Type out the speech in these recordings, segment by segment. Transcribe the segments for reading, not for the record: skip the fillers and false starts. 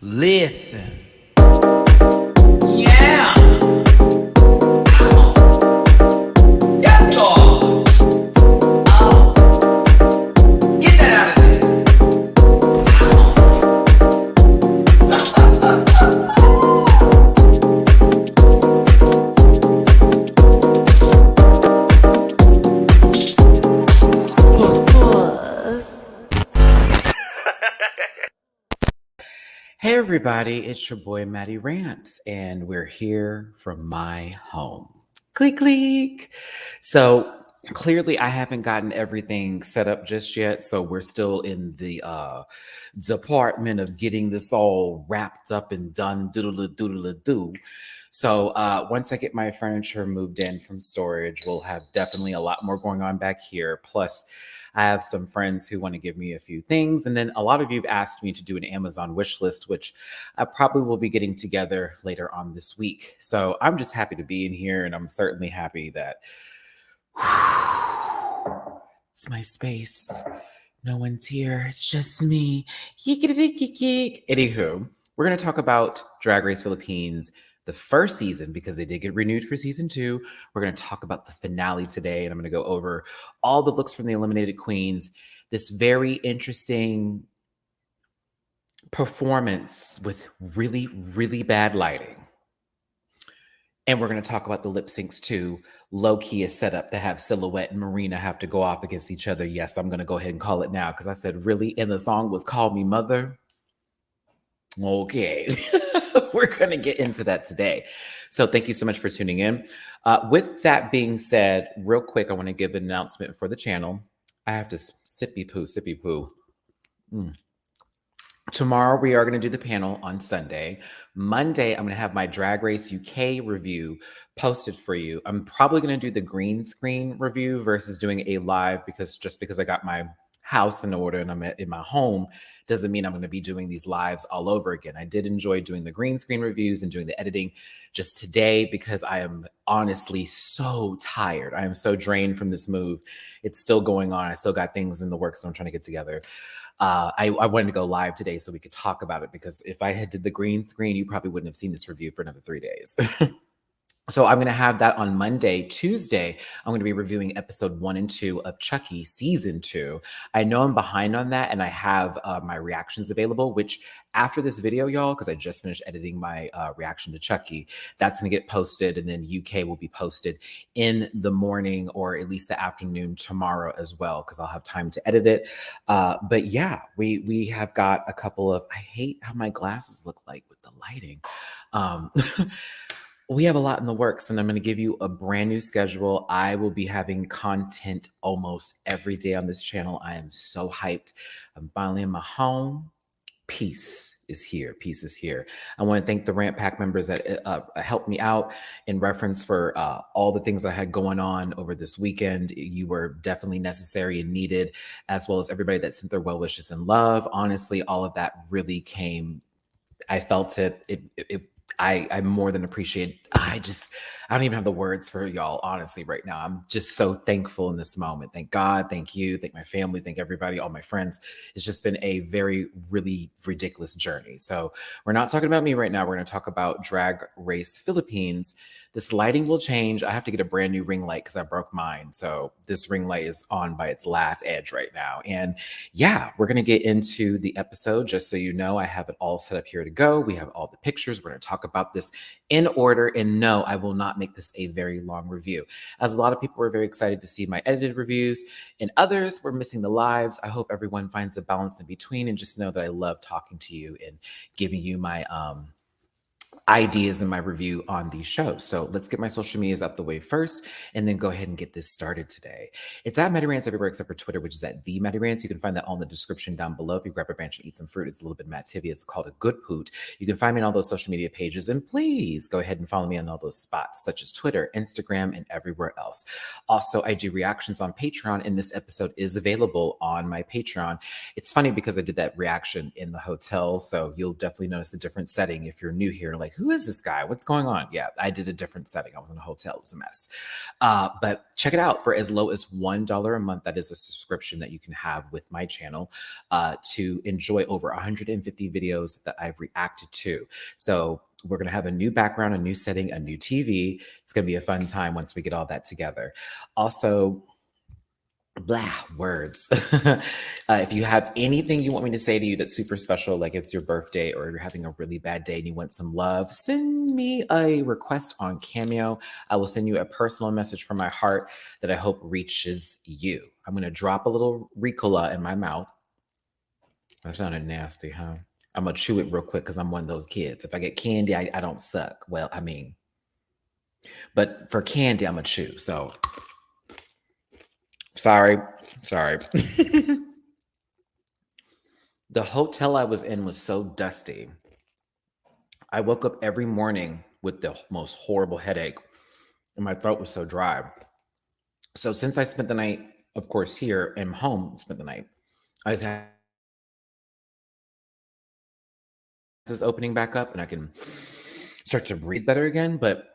Listen. Yeah. Yes, God. Get that out of there. Hey everybody, it's your boy Matty Rants, and we're here from my home. Click, click. So clearly I haven't gotten everything set up just yet, so we're still in the department of getting this all wrapped up and done, doodle-a-doodle-a-doo. So once I get my furniture moved in from storage, we'll have definitely a lot more going on back here. Plus, I have some friends who want to give me a few things. And then a lot of you have asked me to do an Amazon wish list, which I probably will be getting together later on this week. So I'm just happy to be in here. And I'm certainly happy that it's my space. No one's here. It's just me. Anywho, we're going to talk about Drag Race Philippines, the first season, because they did get renewed for season 2. We're going to talk about the finale today, and I'm going to go over all the looks from the eliminated queens, this very interesting performance with really, really bad lighting. And we're going to talk about the lip syncs too. Low-key is set up to have Silhouette and Marina have to go off against each other. Yes, I'm going to go ahead and call it now because I said really, and the song was Call Me Mother. Okay. We're going to get into that today. So thank you so much for tuning in. With that being said, real quick, I want to give an announcement for the channel. I have to sippy poo. Tomorrow, we are going to do the panel on Sunday. Monday, I'm going to have my Drag Race UK review posted for you. I'm probably going to do the green screen review versus doing a live because I got my house in order and I'm in my home doesn't mean I'm going to be doing these lives all over again. I did enjoy doing the green screen reviews and doing the editing just today because I am honestly so tired. I am so drained from this move. It's still going on. I still got things in the works that I'm trying to get together. I wanted to go live today so we could talk about it because if I had did the green screen, you probably wouldn't have seen this review for another 3 days. So I'm going to have that on Monday. Tuesday, I'm going to be reviewing episode 1 and 2 of Chucky season 2. I know I'm behind on that, and I have my reactions available, which after this video, y'all, because I just finished editing my reaction to Chucky, that's going to get posted, and then UK will be posted in the morning or at least the afternoon tomorrow as well, because I'll have time to edit it. But yeah, we have got a couple of, I hate how my glasses look like with the lighting. We have a lot in the works, and I'm going to give you a brand new schedule. I will be having content almost every day on this channel. I am so hyped. I'm finally in my home. Peace is here. Peace is here. I want to thank the Rant Pack members that helped me out in reference for all the things I had going on over this weekend. You were definitely necessary and needed, as well as everybody that sent their well wishes and love. Honestly, all of that really came. I felt it. I more than appreciate. I don't even have the words for y'all, honestly, right now. I'm just so thankful in this moment. Thank God, thank you, thank my family, thank everybody, all my friends. It's just been a very, really ridiculous journey. So we're not talking about me right now. We're going to talk about Drag Race Philippines. This lighting will change. I have to get a brand new ring light because I broke mine. So this ring light is on by its last edge right now. And yeah, we're going to get into the episode. Just so you know, I have it all set up here to go. We have all the pictures. We're going to talk about this in order. And no, I will not make this a very long review. As a lot of people were very excited to see my edited reviews and others were missing the lives. I hope everyone finds a balance in between, and just know that I love talking to you and giving you my ideas in my review on these shows. So let's get my social medias out the way first and then go ahead and get this started today. It's at MattyRants everywhere except for Twitter, which is at the MattyRants. You can find that all in the description down below. If you grab a branch and eat some fruit, it's a little bit Mativia. It's called a good poot. You can find me on all those social media pages, and please go ahead and follow me on all those spots such as Twitter, Instagram, and everywhere else. Also, I do reactions on Patreon, and this episode is available on my Patreon. It's funny because I did that reaction in the hotel, so you'll definitely notice a different setting if you're new here and like, who is this guy? What's going on? Yeah, I did a different setting. I was in a hotel. It was a mess. But check it out for as low as $1 a month. That is a subscription that you can have with my channel to enjoy over 150 videos that I've reacted to. So we're going to have a new background, a new setting, a new TV. It's going to be a fun time once we get all that together. Also, blah, words. If you have anything you want me to say to you that's super special, like it's your birthday or you're having a really bad day and you want some love, send me a request on Cameo. I will send you a personal message from my heart that I hope reaches you. I'm going to drop a little Ricola in my mouth. That sounded nasty, huh? I'm going to chew it real quick because I'm one of those kids. If I get candy, I don't suck. Well, I mean, but for candy, I'm going to chew. So sorry. The hotel I was in was so dusty. I woke up every morning with the most horrible headache, and my throat was so dry. So since I spent the night, of course, here and home, spent the night, I just had this opening back up, and I can start to breathe better again. But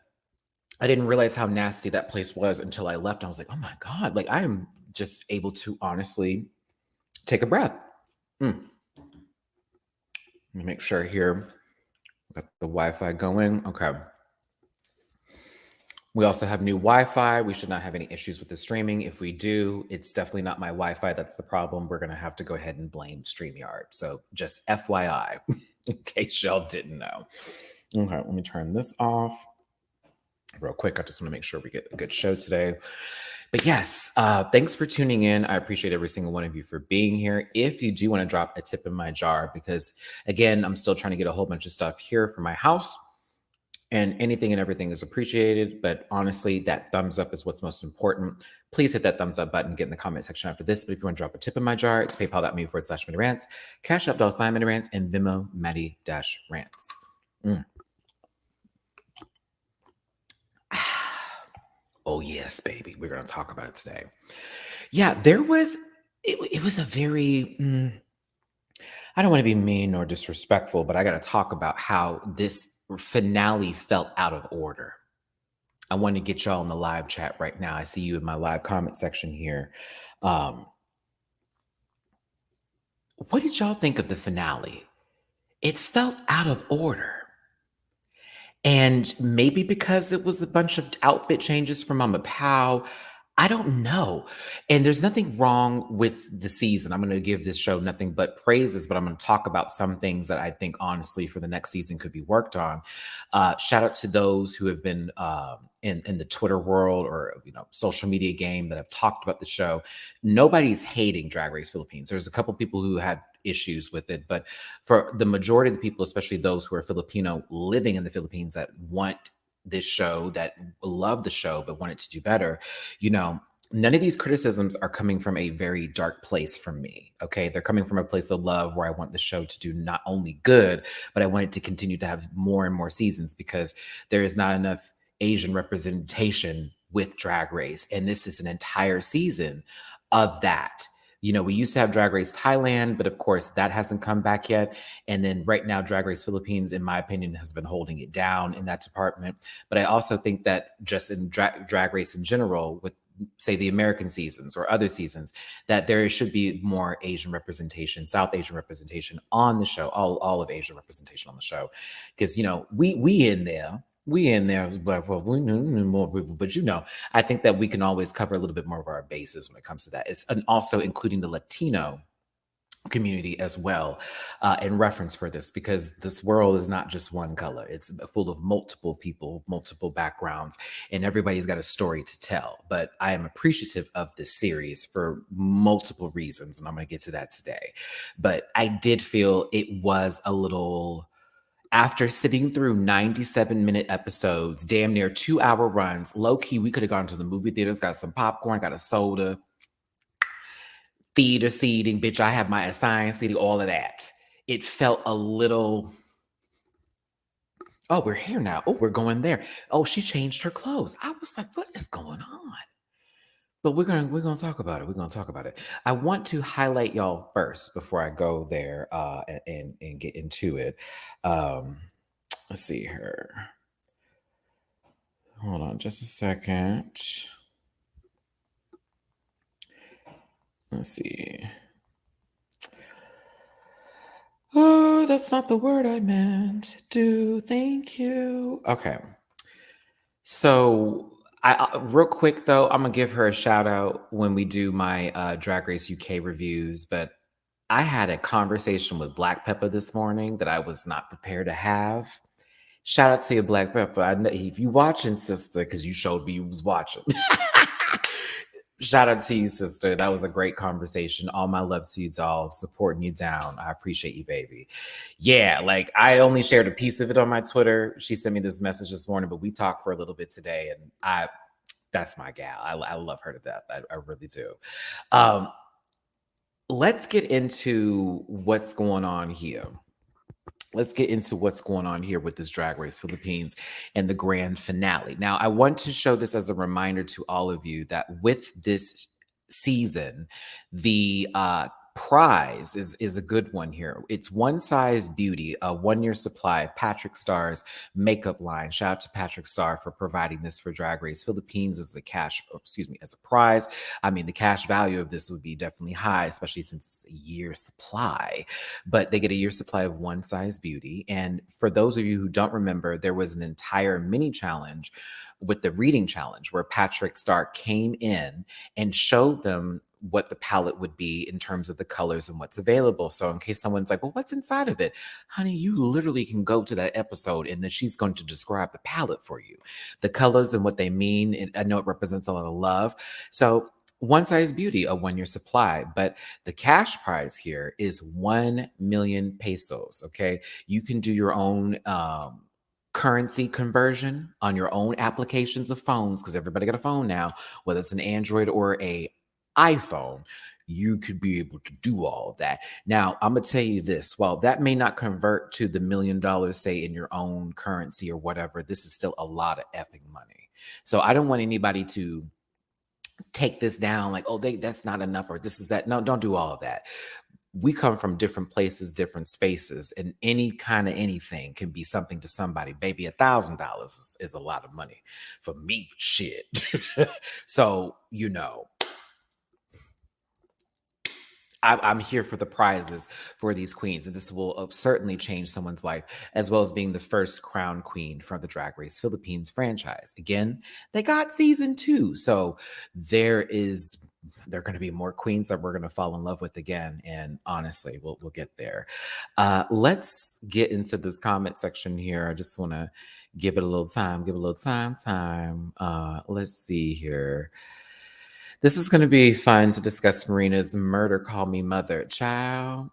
I didn't realize how nasty that place was until I left. I was like, oh my God, like I am just able to honestly take a breath. Let me make sure here. Got the Wi-Fi going. Okay. We also have new Wi-Fi. We should not have any issues with the streaming. If we do, it's definitely not my Wi-Fi that's the problem. We're going to have to go ahead and blame StreamYard. So just FYI, in case y'all didn't know. Okay, let me turn this off real quick. I just want to make sure we get a good show today. But yes, thanks for tuning in. I appreciate every single one of you for being here. If you do want to drop a tip in my jar, because again, I'm still trying to get a whole bunch of stuff here for my house. And anything and everything is appreciated. But honestly, that thumbs up is what's most important. Please hit that thumbs up button. Get in the comment section after this. But if you want to drop a tip in my jar, it's paypal.me/MattyRants, Cash App $MattyRants, and Venmo Matty-Rants. Oh, yes, baby. We're going to talk about it today. Yeah, it was a very, I don't want to be mean or disrespectful, but I got to talk about how this finale felt out of order. I want to get y'all in the live chat right now. I see you in my live comment section here. What did y'all think of the finale? It felt out of order. And maybe because it was a bunch of outfit changes from Mama Pow, I don't know. And there's nothing wrong with the season. I'm going to give this show nothing but praises, but I'm going to talk about some things that I think honestly for the next season could be worked on. Shout out to those who have been in the Twitter world or social media game that have talked about the show. Nobody's hating Drag Race Philippines. There's a couple people who had issues with it, but for the majority of the people, especially those who are Filipino living in the Philippines that want this show, that love the show but want it to do better, none of these criticisms are coming from a very dark place from me. Okay, they're coming from a place of love where I want the show to do not only good, but I want it to continue to have more and more seasons because there is not enough Asian representation with Drag Race, and this is an entire season of that. We used to have Drag Race Thailand, but of course that hasn't come back yet. And then right now, Drag Race Philippines, in my opinion, has been holding it down in that department. But I also think that just in Drag Race in general, with say the American seasons or other seasons, that there should be more Asian representation, South Asian representation on the show, all of Asian representation on the show. Because, we in there. We in there as Black folk, we knew more people, but I think that we can always cover a little bit more of our bases when it comes to that. And also including the Latino community as well in reference for this, because this world is not just one color. It's full of multiple people, multiple backgrounds, and everybody's got a story to tell. But I am appreciative of this series for multiple reasons, and I'm going to get to that today. But I did feel it was a little... After sitting through 97-minute episodes, damn near 2-hour runs, low-key, we could have gone to the movie theaters, got some popcorn, got a soda, theater seating, bitch, I have my assigned seating, all of that. It felt a little, oh, we're here now. Oh, we're going there. Oh, she changed her clothes. I was like, what is going on? But we're gonna talk about it. We're gonna talk about it. I want to highlight y'all first before I go there and get into it. Let's see here. Hold on just a second. Let's see. Oh, that's not the word I meant. Thank you. Okay. So, real quick though, I'm gonna give her a shout out when we do my Drag Race UK reviews. But I had a conversation with Black Pepper this morning that I was not prepared to have. Shout out to you, Black Pepper. I know if you watching, sister, because you showed me you was watching. Shout out to you, sister. That was a great conversation. All my love to you, doll. Supporting you down. I appreciate you, baby. Yeah, like I only shared a piece of it on my Twitter. She sent me this message this morning, but we talked for a little bit today, and that's my gal. I love her to death. I really do. Um, let's get into what's going on here. Let's get into what's going on here with this Drag Race Philippines and the grand finale. Now, I want to show this as a reminder to all of you that with this season, the prize is a good one here. It's One Size Beauty, a 1-year supply of Patrick Starr's makeup line. Shout out to Patrick Starr for providing this for Drag Race Philippines as a prize. I mean, the cash value of this would be definitely high, especially since it's a year's supply. But they get a year's supply of One Size Beauty. And for those of you who don't remember, there was an entire mini challenge with the reading challenge where Patrick Starr came in and showed them what the palette would be in terms of the colors and what's available. So in case someone's like, well, what's inside of it? Honey, you literally can go to that episode and then she's going to describe the palette for you. The colors and what they mean. I know it represents a lot of love. So One Size Beauty, a 1-year supply, but the cash prize here is 1 million pesos. Okay. You can do your own, currency conversion on your own applications of phones because everybody got a phone now, whether it's an Android or a iPhone. You could be able to do all of that. Now, I'm gonna tell you this: while that may not convert to the $1 million, say in your own currency or whatever, this is still a lot of effing money. So I don't want anybody to take this down like, oh, that's not enough or this is that. No, don't do all of that. We come from different places, different spaces, and any kind of anything can be something to somebody. Baby, $1,000 is a lot of money for me. Shit. So, I'm here for the prizes for these queens, and this will certainly change someone's life, as well as being the first crown queen from the Drag Race Philippines franchise. Again, they got season 2, so there are going to be more queens that we're going to fall in love with again, and honestly, we'll get there. Let's get into this comment section here. I just want to give it a little time. Let's see here. This is going to be fun to discuss Marina's murder. Call me mother. Child.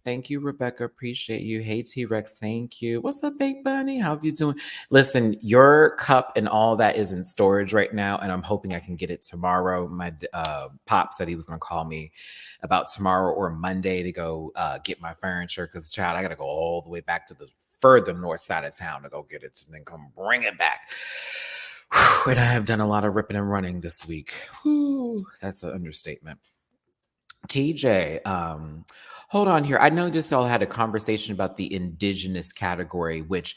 Thank you, Rebecca. Appreciate you. Hey, T-Rex. Thank you. What's up, Big Bunny? How's you doing? Listen, your cup and all that is in storage right now, and I'm hoping I can get it tomorrow. My pop said he was going to call me about tomorrow or Monday to go get my furniture because, child, I got to go all the way back to the further north side of town to go get it and then come bring it back. And I have done a lot of ripping and running this week. Whew, that's an understatement. TJ, hold on here. I know this all had a conversation about the Indigenous category, which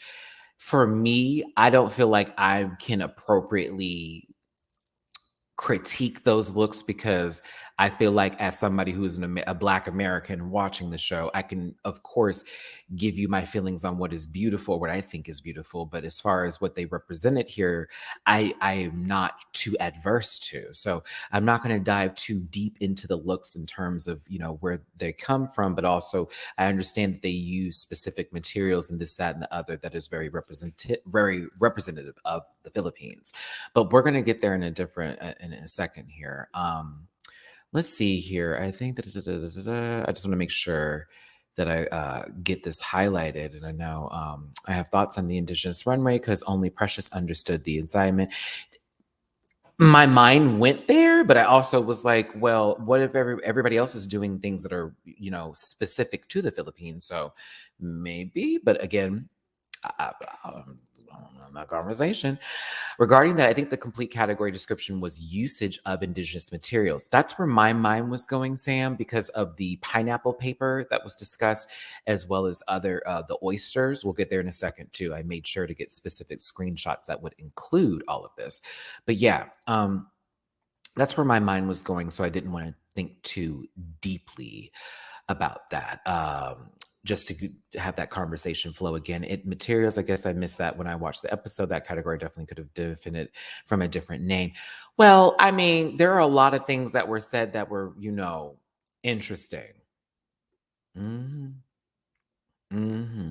for me, I don't feel like I can appropriately critique those looks because I feel like as somebody who is a Black American watching the show, I can, of course, give you my feelings on what is beautiful, what I think is beautiful. But as far as what they represented here, I am not too adverse to. So I'm not going to dive too deep into the looks in terms of, where they come from. But also, I understand that they use specific materials and this, that, and the other that is very representative of the Philippines. But we're going to get there in a second here. Let's see here. I think I just want to make sure that I get this highlighted. And I know I have thoughts on the Indigenous runway because only Precious understood the assignment. My mind went there, but I also was like, well, what if everybody else is doing things that are, specific to the Philippines? So maybe, but again, on that conversation. Regarding that, I think the complete category description was usage of indigenous materials. That's where my mind was going, Sam, because of the pineapple paper that was discussed, as well as other the oysters. We'll get there in a second too. I made sure to get specific screenshots that would include all of this. But yeah, that's where my mind was going. So I didn't want to think too deeply about that. Just to have that conversation flow again. It materials, I guess I missed that when I watched the episode. That category definitely could have defined from a different name. Well, I mean, there are a lot of things that were said that were, interesting. Hmm. Hmm.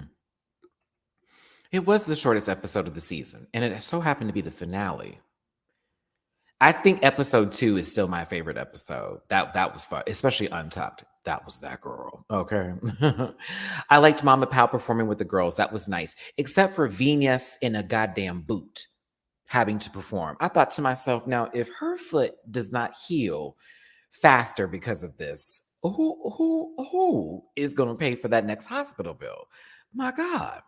It was the shortest episode of the season, and it so happened to be the finale. I think episode 2 is still my favorite episode. That was fun, especially Untucked. That was that girl. Okay. I liked Mama Pao performing with the girls. That was nice. Except for Venus in a goddamn boot having to perform. I thought to myself, now if her foot does not heal faster because of this, who is gonna pay for that next hospital bill? My God.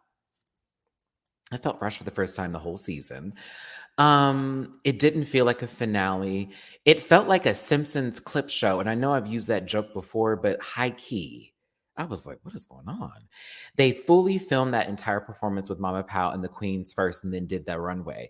I felt fresh for the first time the whole season. It didn't feel like a finale. It felt like a Simpsons clip show. And I know I've used that joke before, but high key. I was like, what is going on? They fully filmed that entire performance with Mama Pao and the Queens first and then did that runway.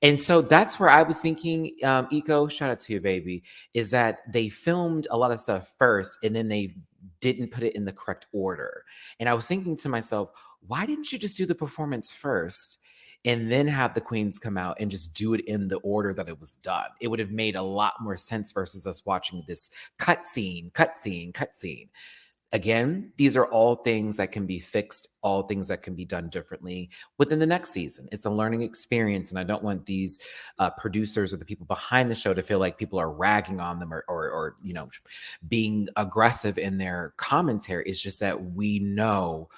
And so that's where I was thinking, Eco, shout out to you, baby, is that they filmed a lot of stuff first and then they didn't put it in the correct order. And I was thinking to myself, why didn't you just do the performance first and then have the queens come out and just do it in the order that it was done? It would have made a lot more sense versus us watching this cutscene. Again, these are all things that can be fixed, all things that can be done differently within the next season. It's a learning experience, and I don't want these producers or the people behind the show to feel like people are ragging on them or being aggressive in their commentary. It's just that we know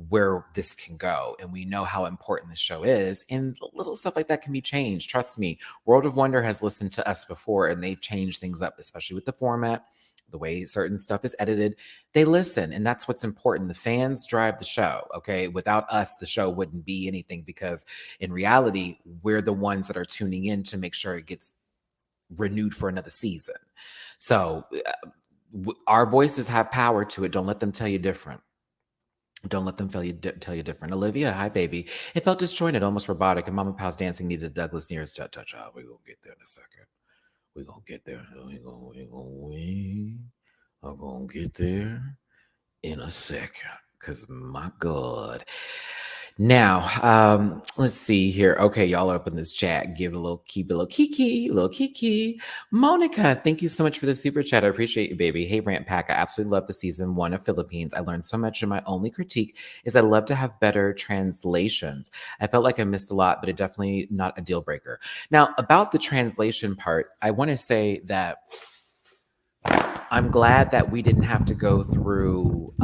where this can go and we know how important the show is, and little stuff like that can be changed. Trust me, World of Wonder has listened to us before and they've changed things up, especially with the format, the way certain stuff is edited. They listen, and that's what's important. The fans drive the show. Okay, without us the show wouldn't be anything, because in reality we're the ones that are tuning in to make sure it gets renewed for another season. So our voices have power to it. Don't let them tell you different. Don't let them tell you different. Olivia, hi, baby. It felt disjointed, almost robotic, and Mama Pow's dancing needed Douglas Near's touch. We're going to get there in a second. We're going to get there. We are going to get there in a second. Because, my God. Now, let's see here. Okay, y'all are up in this chat. Give it a little kiki. Monica, thank you so much for the super chat. I appreciate you, baby. Hey, Rant Pack, I absolutely love the season 1 of Philippines. I learned so much, and my only critique is I'd love to have better translations. I felt like I missed a lot, but it definitely not a deal breaker. Now, about the translation part, I want to say that I'm glad that we didn't have to go through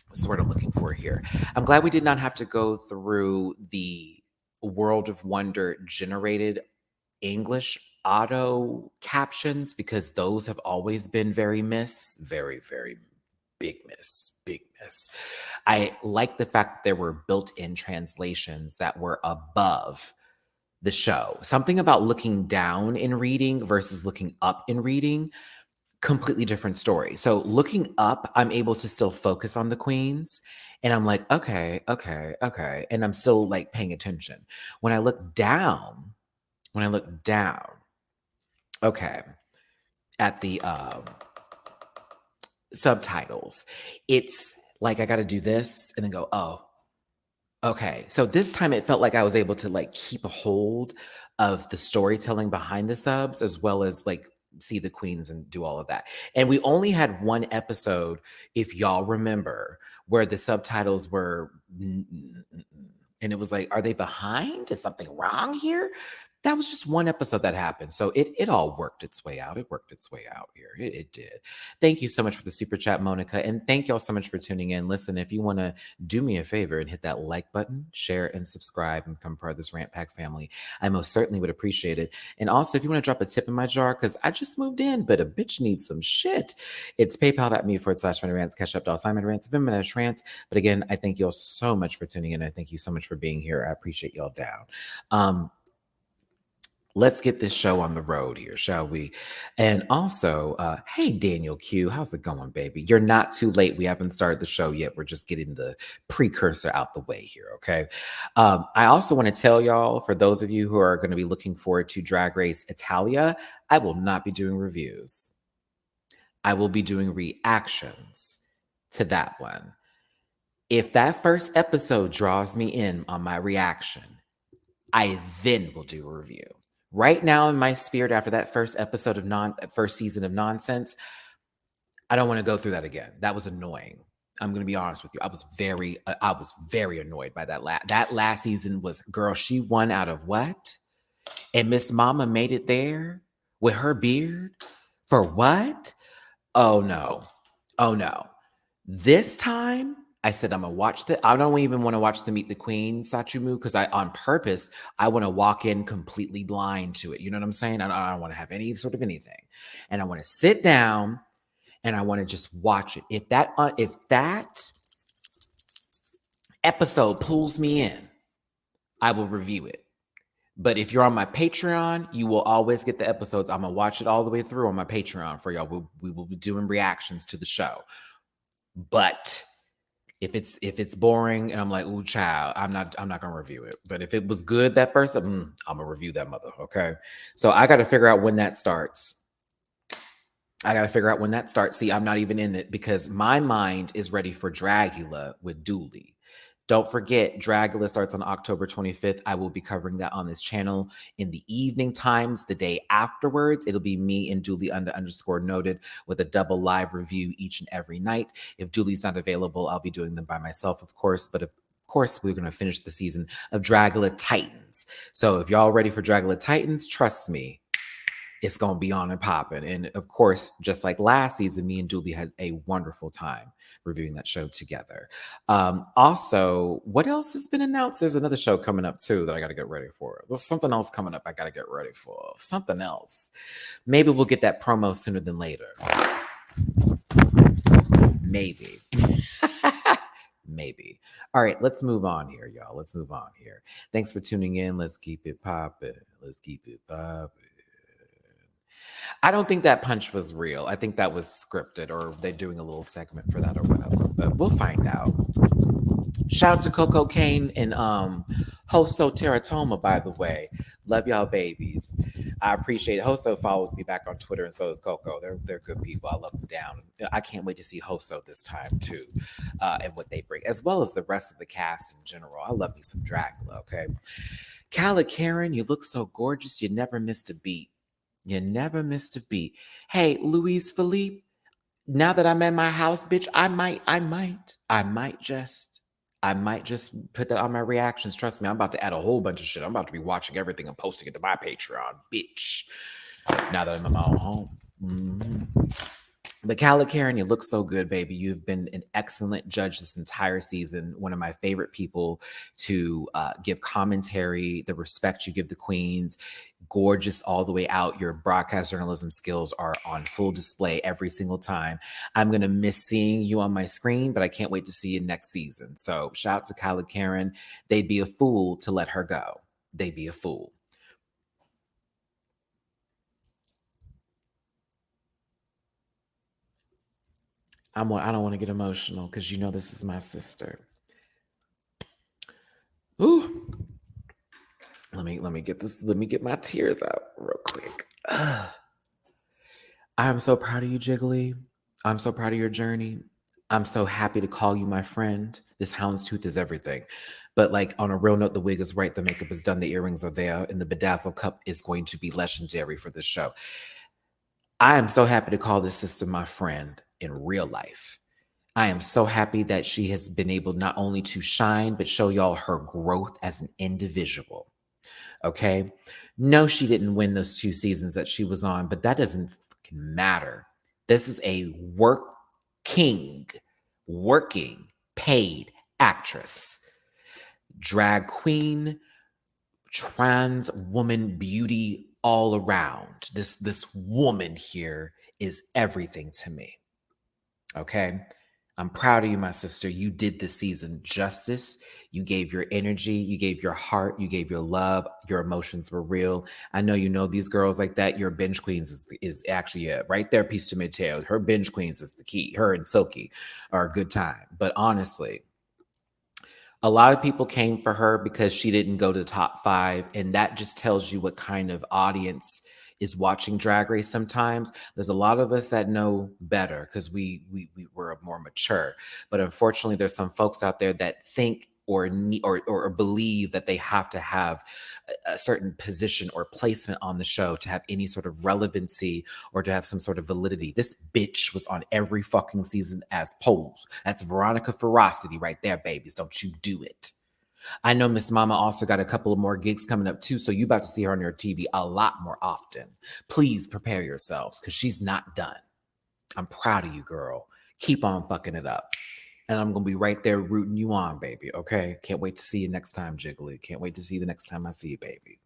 what's the word I'm looking for here? I'm glad we did not have to go through the World of Wonder generated English auto captions, because those have always been very big miss. I like the fact that there were built-in translations that were above the show. Something about looking down in reading versus looking up in reading, completely different story. So looking up, I'm able to still focus on the queens, and I'm like, okay, and I'm still like paying attention. When I look down, okay, at the subtitles, it's like I got to do this and then go, oh, okay. So this time it felt like I was able to like keep a hold of the storytelling behind the subs, as well as like see the queens and do all of that. And we only had one episode, if y'all remember, where the subtitles were and it was like, are they behind? Is something wrong here? That was just one episode that happened. So it all worked its way out. It worked its way out here. It did. Thank you so much for the super chat, Monica. And thank y'all so much for tuning in. Listen, if you want to do me a favor and hit that like button, share and subscribe and become part of this Rant Pack family, I most certainly would appreciate it. And also, if you want to drop a tip in my jar, because I just moved in, but a bitch needs some shit. It's paypal.me/MattyRants, Cash App Simon Rants, Venmo Rants. But again, I thank y'all so much for tuning in. I thank you so much for being here. I appreciate y'all down. Let's get this show on the road here, shall we? And also, hey, Daniel Q, how's it going, baby? You're not too late. We haven't started the show yet. We're just getting the precursor out the way here, okay? I also want to tell y'all, for those of you who are going to be looking forward to Drag Race Italia, I will not be doing reviews. I will be doing reactions to that one. If that first episode draws me in on my reaction, I then will do a review. Right now, in my spirit, after that first episode of first season of nonsense, I don't want to go through that again. That was annoying. I'm going to be honest with you. I was very annoyed by that. That last season was, girl, she won out of what? And Miss Mama made it there with her beard for what? Oh no. This time, I said, I'm going to watch I don't even want to watch the Meet the Queen Sachumu because on purpose, I want to walk in completely blind to it. You know what I'm saying? I don't want to have any sort of anything. And I want to sit down and I want to just watch it. If that episode pulls me in, I will review it. But if you're on my Patreon, you will always get the episodes. I'm going to watch it all the way through on my Patreon for y'all. We will be doing reactions to the show. But if it's boring and I'm like, ooh, child, I'm not gonna review it. But if it was good that first, I'm gonna review that mother. Okay. So I gotta figure out when that starts. See, I'm not even in it because my mind is ready for Dragula with Dooley. Don't forget, Dragula starts on October 25th. I will be covering that on this channel in the evening times. The day afterwards, it'll be me and Dooley _noted with a double live review each and every night. If Dooley's not available, I'll be doing them by myself, of course. But of course, we're going to finish the season of Dragula Titans. So if y'all ready for Dragula Titans, trust me, it's going to be on and popping. And of course, just like last season, me and Dooley had a wonderful time reviewing that show together. Also, what else has been announced? There's another show coming up too that I got to get ready for. There's something else coming up I got to get ready for. Something else. Maybe we'll get that promo sooner than later. Maybe. Maybe. All right, let's move on here, y'all. Let's move on here. Thanks for tuning in. Let's keep it popping. I don't think that punch was real. I think that was scripted or they're doing a little segment for that or whatever, but we'll find out. Shout out to Coco Kane and Hoso Teratoma, by the way. Love y'all babies. I appreciate it. Hoso follows me back on Twitter and so does Coco. They're good people. I love them down. I can't wait to see Hoso this time too and what they bring, as well as the rest of the cast in general. I love me some Dracula, okay? Calla Karen, you look so gorgeous. You never missed a beat. You never missed a beat. Hey, Louise Philippe, now that I'm at my house, bitch, I might just put that on my reactions. Trust me, I'm about to add a whole bunch of shit. I'm about to be watching everything and posting it to my Patreon, bitch. Now that I'm in my own home. Mm-hmm. But Calla Karen, you look so good, baby. You've been an excellent judge this entire season. One of my favorite people to give commentary, the respect you give the queens. Gorgeous all the way out. Your broadcast journalism skills are on full display every single time. I'm going to miss seeing you on my screen, but I can't wait to see you next season. So shout out to Calla Karen. They'd be a fool to let her go. They'd be a fool. I don't want to get emotional because you know this is my sister. Ooh. Let me get this. Let me get my tears out real quick. I'm so proud of you, Jiggly. I'm so proud of your journey. I'm so happy to call you my friend. This houndstooth is everything. But like on a real note, the wig is right, the makeup is done, the earrings are there, and the bedazzle cup is going to be legendary for this show. I am so happy to call this sister my friend in real life. I am so happy that she has been able not only to shine, but show y'all her growth as an individual. Okay. No, she didn't win those 2 seasons that she was on, but that doesn't fucking matter. This is a working, paid actress, drag queen, trans woman, beauty all around. This woman here is everything to me. Okay. I'm proud of you, my sister. You did this season justice. You gave your energy, you gave your heart, you gave your love. Your emotions were real. I know you know these girls like that. Your binge queens is actually right there, piece to Mateo. Her binge queens is the key. Her and Silky are a good time. But honestly, a lot of people came for her because she didn't go to the top 5, and that just tells you what kind of audience is watching Drag Race. Sometimes there's a lot of us that know better because we were more mature, but unfortunately there's some folks out there that think or need or believe that they have to have a certain position or placement on the show to have any sort of relevancy or to have some sort of validity. This bitch was on every fucking season as Pose. That's Veronica Ferocity right there, babies. Don't you do it. I know Miss Mama also got a couple of more gigs coming up too, so you about to see her on your TV a lot more often. Please prepare yourselves because she's not done. I'm proud of you, girl. Keep on fucking it up. And I'm going to be right there rooting you on, baby. Okay? Can't wait to see you next time, Jiggly. Can't wait to see you the next time I see you, baby.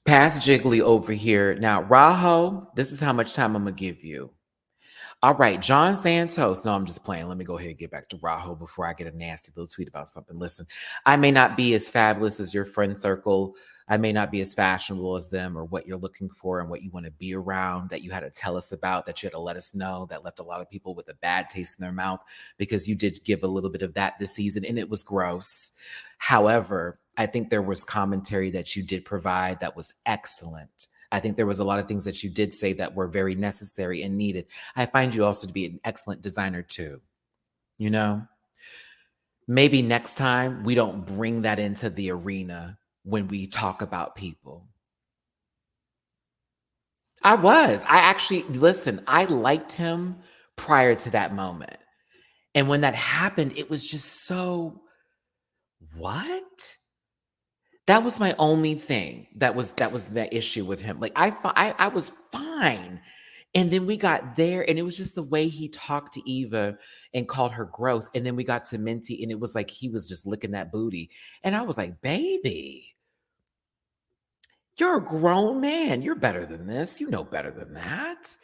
Pass Jiggly over here. Now, Rajo, this is how much time I'm going to give you. All right, John Santos. No, I'm just playing. Let me go ahead and get back to Rajo before I get a nasty little tweet about something. Listen, I may not be as fabulous as your friend circle. I may not be as fashionable as them or what you're looking for and what you want to be around that you had to tell us about, that you had to let us know, that left a lot of people with a bad taste in their mouth because you did give a little bit of that this season and it was gross. However, I think there was commentary that you did provide that was excellent. I think there was a lot of things that you did say that were very necessary and needed. I find you also to be an excellent designer too. You know, maybe next time we don't bring that into the arena when we talk about people. I actually, listen, I liked him prior to that moment. And when that happened, it was just so, what? That was my only thing. That was the issue with him. Like I was fine. And then we got there and it was just the way he talked to Eva and called her gross. And then we got to Minty and it was like he was just licking that booty. And I was like, baby, you're a grown man. You're better than this. You know better than that.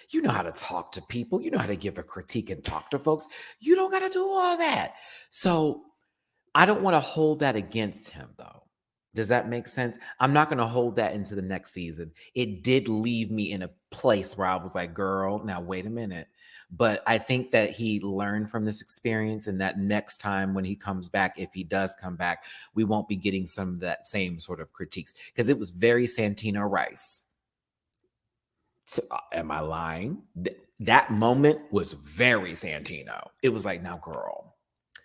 You know how to talk to people. You know how to give a critique and talk to folks. You don't got to do all that. So I don't want to hold that against him, though. Does that make sense? I'm not going to hold that into the next season. It did leave me in a place where I was like, girl, now wait a minute. But I think that he learned from this experience and that next time when he comes back, if he does come back, we won't be getting some of that same sort of critiques because it was very Santino Rice. Am I lying? That moment was very Santino. It was like, now, girl,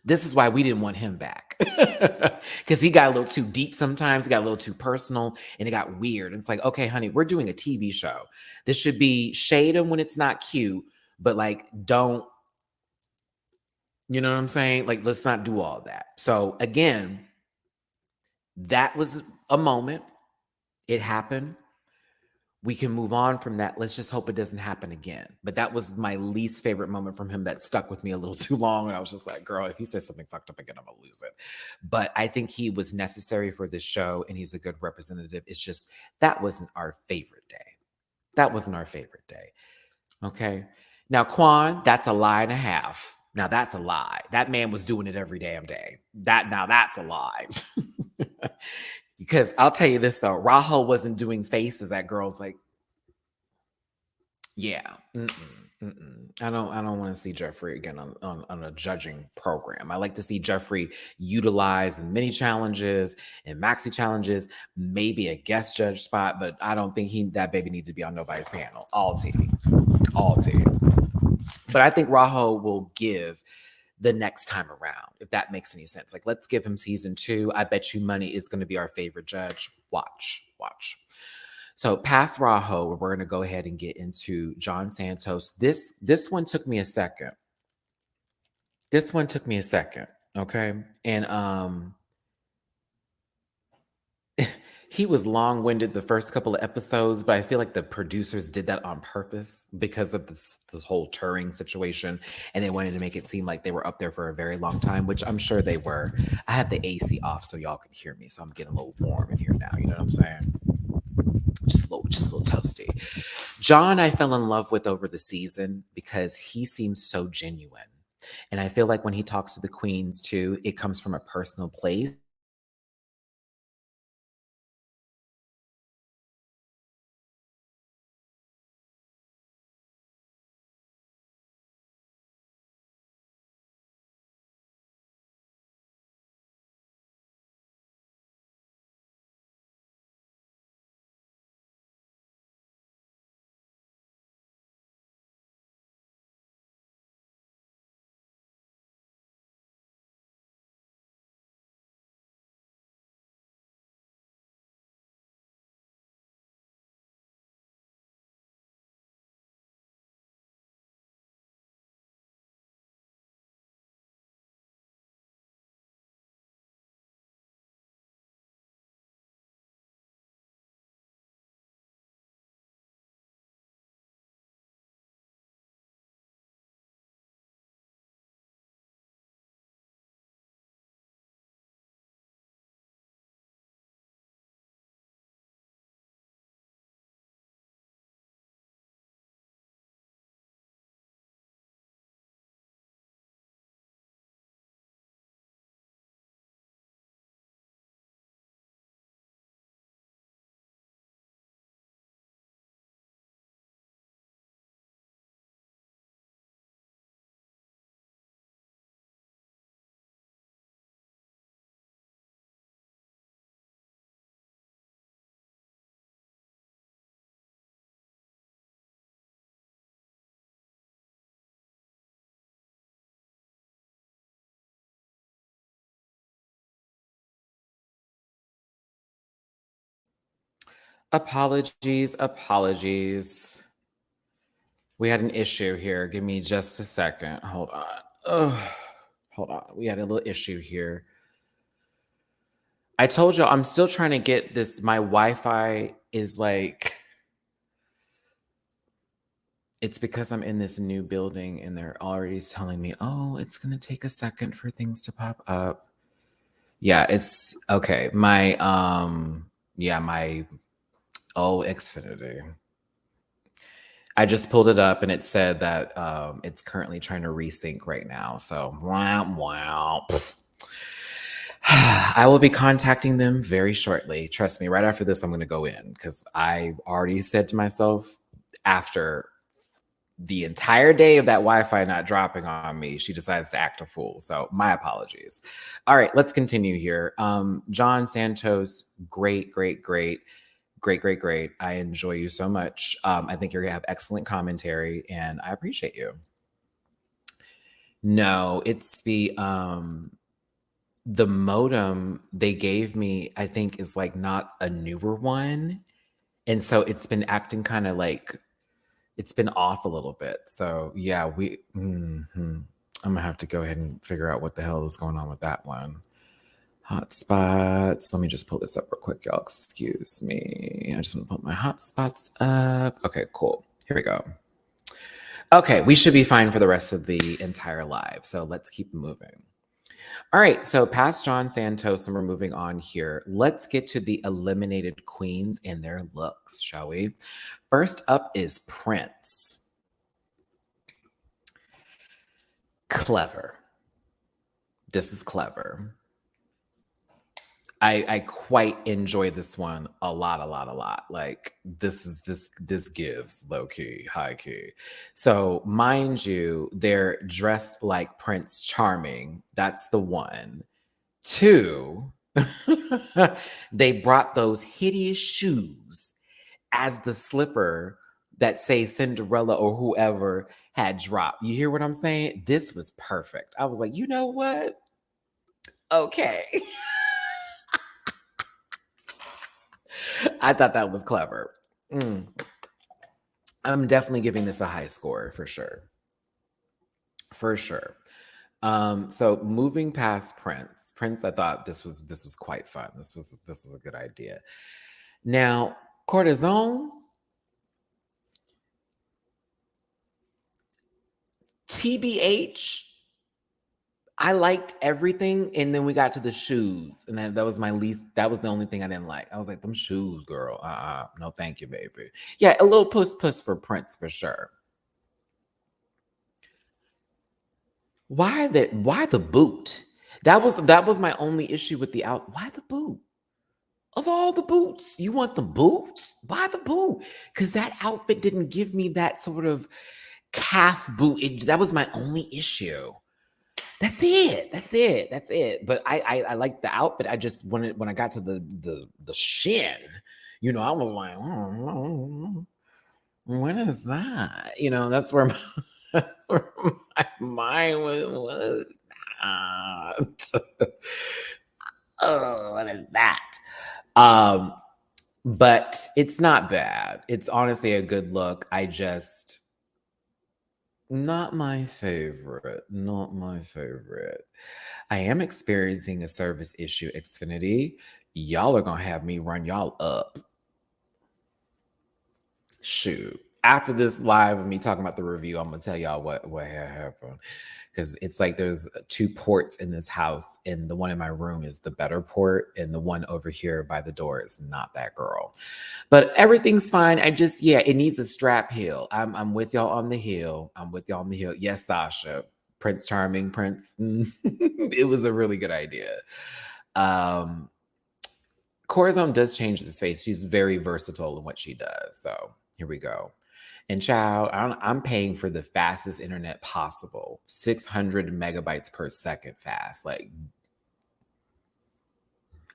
this is why we didn't want him back. Because he got a little too deep sometimes. He got a little too personal and it got weird. And it's like, okay, honey, we're doing a TV show. This should be shade him when it's not cute, but like, don't, you know what I'm saying? Like, let's not do all that. So again, that was a moment. It happened. We can move on from that. Let's just hope it doesn't happen again. But that was my least favorite moment from him that stuck with me a little too long. And I was just like, girl, if he says something fucked up again, I'm going to lose it. But I think he was necessary for this show and he's a good representative. It's just that wasn't our favorite day. That wasn't our favorite day. Okay. Now, Quan, that's a lie and a half. Now, that's a lie. That man was doing it every damn day. That's a lie. Because I'll tell you this though, Rahul wasn't doing faces at girls like, yeah, I don't want to see Jeffrey again on a judging program. I like to see Jeffrey utilized in mini challenges and maxi challenges, maybe a guest judge spot, but I don't think that baby needs to be on nobody's panel. All tea. But I think Rahul will give the next time around, if that makes any sense. Like, let's give him season 2. I bet you money is going to be our favorite judge. Watch. So past Raho, we're going to go ahead and get into John Santos. This one took me a second. Okay. And He was long-winded the first couple of episodes, but I feel like the producers did that on purpose because of this whole touring situation, and they wanted to make it seem like they were up there for a very long time, which I'm sure they were. I had the AC off so y'all could hear me, so I'm getting a little warm in here now. You know what I'm saying? Just a little toasty. John, I fell in love with over the season because he seems so genuine, and I feel like when he talks to the queens too, it comes from a personal place. Apologies, apologies. We had an issue here. Give me just a second. Hold on. Ugh. Hold on. We had a little issue here. I told y'all I'm still trying to get this. My Wi-Fi is like, it's because I'm in this new building and they're already telling me, oh, it's going to take a second for things to pop up. Yeah, it's okay. My Xfinity. I just pulled it up and it said that it's currently trying to resync right now. So, wow. I will be contacting them very shortly. Trust me, right after this, I'm going to go in because I already said to myself, after the entire day of that Wi-Fi not dropping on me, she decides to act a fool. So my apologies. All right, let's continue here. John Santos, great. I enjoy you so much. I think you're gonna have excellent commentary, and I appreciate you. No, it's the modem they gave me, I think, is like not a newer one. And so it's been acting kind of like it's been off a little bit. So yeah, I'm gonna have to go ahead and figure out what the hell is going on with that one. Hotspots. Let me just pull this up real quick, y'all. Excuse me. I just want to put my hotspots up. Okay, cool. Here we go. Okay, we should be fine for the rest of the entire live. So let's keep moving. All right, so past John Santos, and we're moving on here. Let's get to the eliminated queens and their looks, shall we? First up is Prince. Clever. This is clever. I quite enjoy this one a lot. Like this gives low key, high key. So mind you, they're dressed like Prince Charming. That's the one. Two, they brought those hideous shoes as the slipper that say Cinderella or whoever had dropped. You hear what I'm saying? This was perfect. I was like, you know what? Okay. I thought that was clever. Mm. I'm definitely giving this a high score for sure. For sure. So moving past Prince, I thought this was quite fun. This was a good idea. Now, cortisone, TBH, I liked everything, and then we got to the shoes, and that was my least. That was the only thing I didn't like. I was like, "Them shoes, girl. No, thank you, baby." Yeah, a little puss for Prince for sure. Why that? Why the boot? That was my only issue with the out. Why the boot? Of all the boots, you want the boot? Why the boot? Because that outfit didn't give me that sort of calf boot. That was my only issue. That's it. That's it. That's it. But I like the outfit. I just when I got to the shin, I was like, when is that? That's where that's where my mind was not. Oh, what is that? Um, but it's not bad. It's honestly a good look. I just not my favorite. Not my favorite. I am experiencing a service issue, Xfinity. Y'all are gonna have me run y'all up. Shoot. After this live of me talking about the review, I'm gonna tell y'all what happened. Because it's like there's two ports in this house, and the one in my room is the better port, and the one over here by the door is not that girl. But everything's fine. It needs a strap heel. I'm with y'all on the hill. I'm with y'all on the hill. Yes, Sasha. Prince Charming, Prince. It was a really good idea. Corazon does change his face. She's very versatile in what she does. So here we go. And child, I'm paying for the fastest internet possible. 600 megabytes per second fast. Like,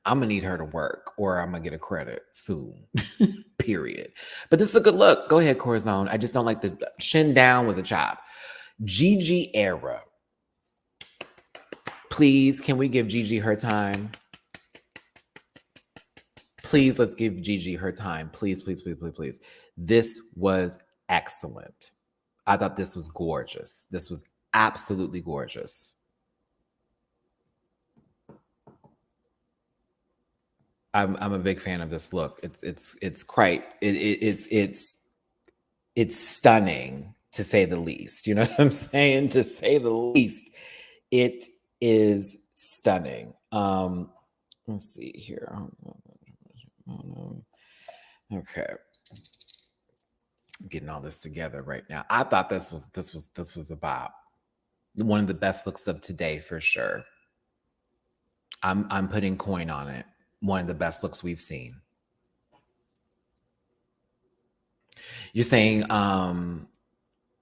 I'm going to need her to work or I'm going to get a credit soon. Period. But this is a good look. Go ahead, Corazon. I just don't like the chin down was a chop. Gigi era. Please, can we give Gigi her time? Please, let's give Gigi her time. Please, please, please, please, please. This was excellent. I thought this was gorgeous. This was absolutely gorgeous. I'm a big fan of this look. It's stunning to say the least. You know what I'm saying? To say the least, it is stunning. Let's see here. Okay. I'm getting all this together right now. I thought this was about one of the best looks of today for sure. I'm putting coin on it. One of the best looks we've seen. You're saying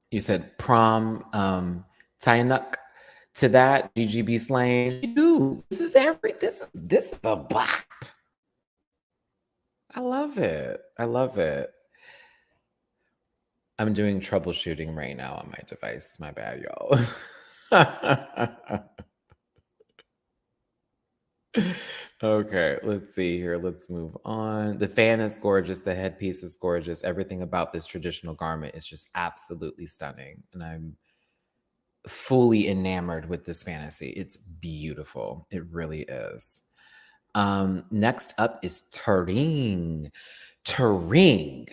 you said prom Tyanak to that GGB slang. Dude, this is a bop. I love it. I love it. I'm doing troubleshooting right now on my device. My bad, y'all. Okay, let's see here. Let's move on. The fan is gorgeous. The headpiece is gorgeous. Everything about this traditional garment is just absolutely stunning. And I'm fully enamored with this fantasy. It's beautiful. It really is. Next up is Turing. Turing.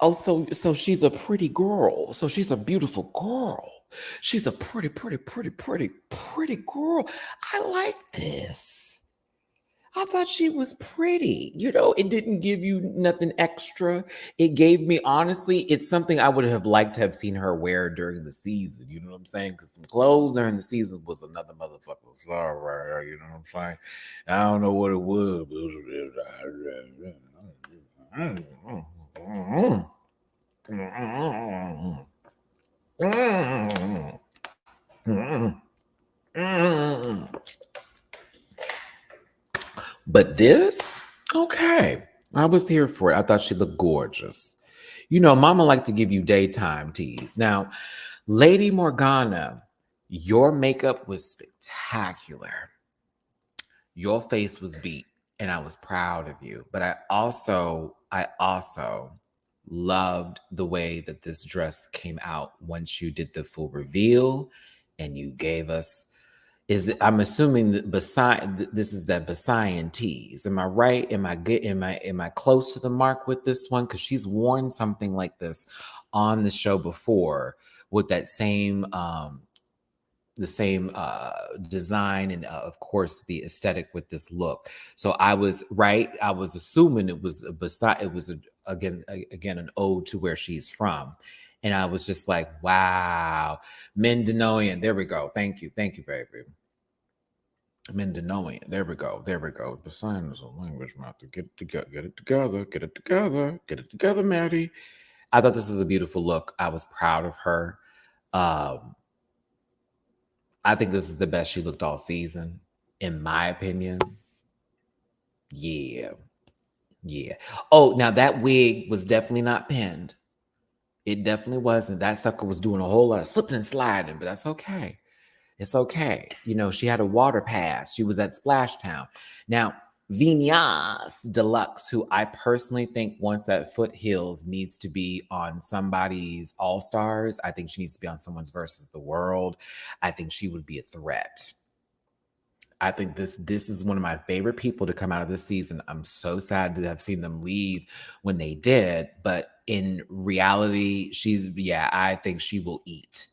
Oh, so she's a pretty girl. So she's a beautiful girl. She's a pretty girl. I like this. I thought she was pretty. It didn't give you nothing extra. It gave me, honestly, it's something I would have liked to have seen her wear during the season. You know what I'm saying? Because the clothes during the season was another motherfucker. Sorry, you know what I'm saying? I don't know what it was. But this, okay. I was here for it. I thought she looked gorgeous. Mama liked to give you daytime teas. Now, Lady Morgana, your makeup was spectacular. Your face was beat, and I was proud of you. But I also loved the way that this dress came out once you did the full reveal and you gave us. I'm assuming that this is that Basian tease. Am I right? Am I good? Am I close to the mark with this one? Because she's worn something like this on the show before with that same the same design and of course the aesthetic with this look. So I was right. I was assuming it was again an ode to where she's from. And I was just like, wow, Mendanoian. There we go. Thank you, baby. Mendanoian. There we go. The sign is a language mouth to get it together, Matty. I thought this was a beautiful look. I was proud of her. I think this is the best she looked all season, in my opinion. Yeah. Oh, now that wig was definitely not pinned. It definitely wasn't. That sucker was doing a whole lot of slipping and sliding, but that's okay. It's okay. She had a water pass. She was at Splash Town. Now, Venus Deluxe, who I personally think once that foot heals needs to be on somebody's All Stars. I think she needs to be on someone's Versus the World. I think she would be a threat. I think this is one of my favorite people to come out of this season. I'm so sad to have seen them leave when they did, but in reality, I think she will eat.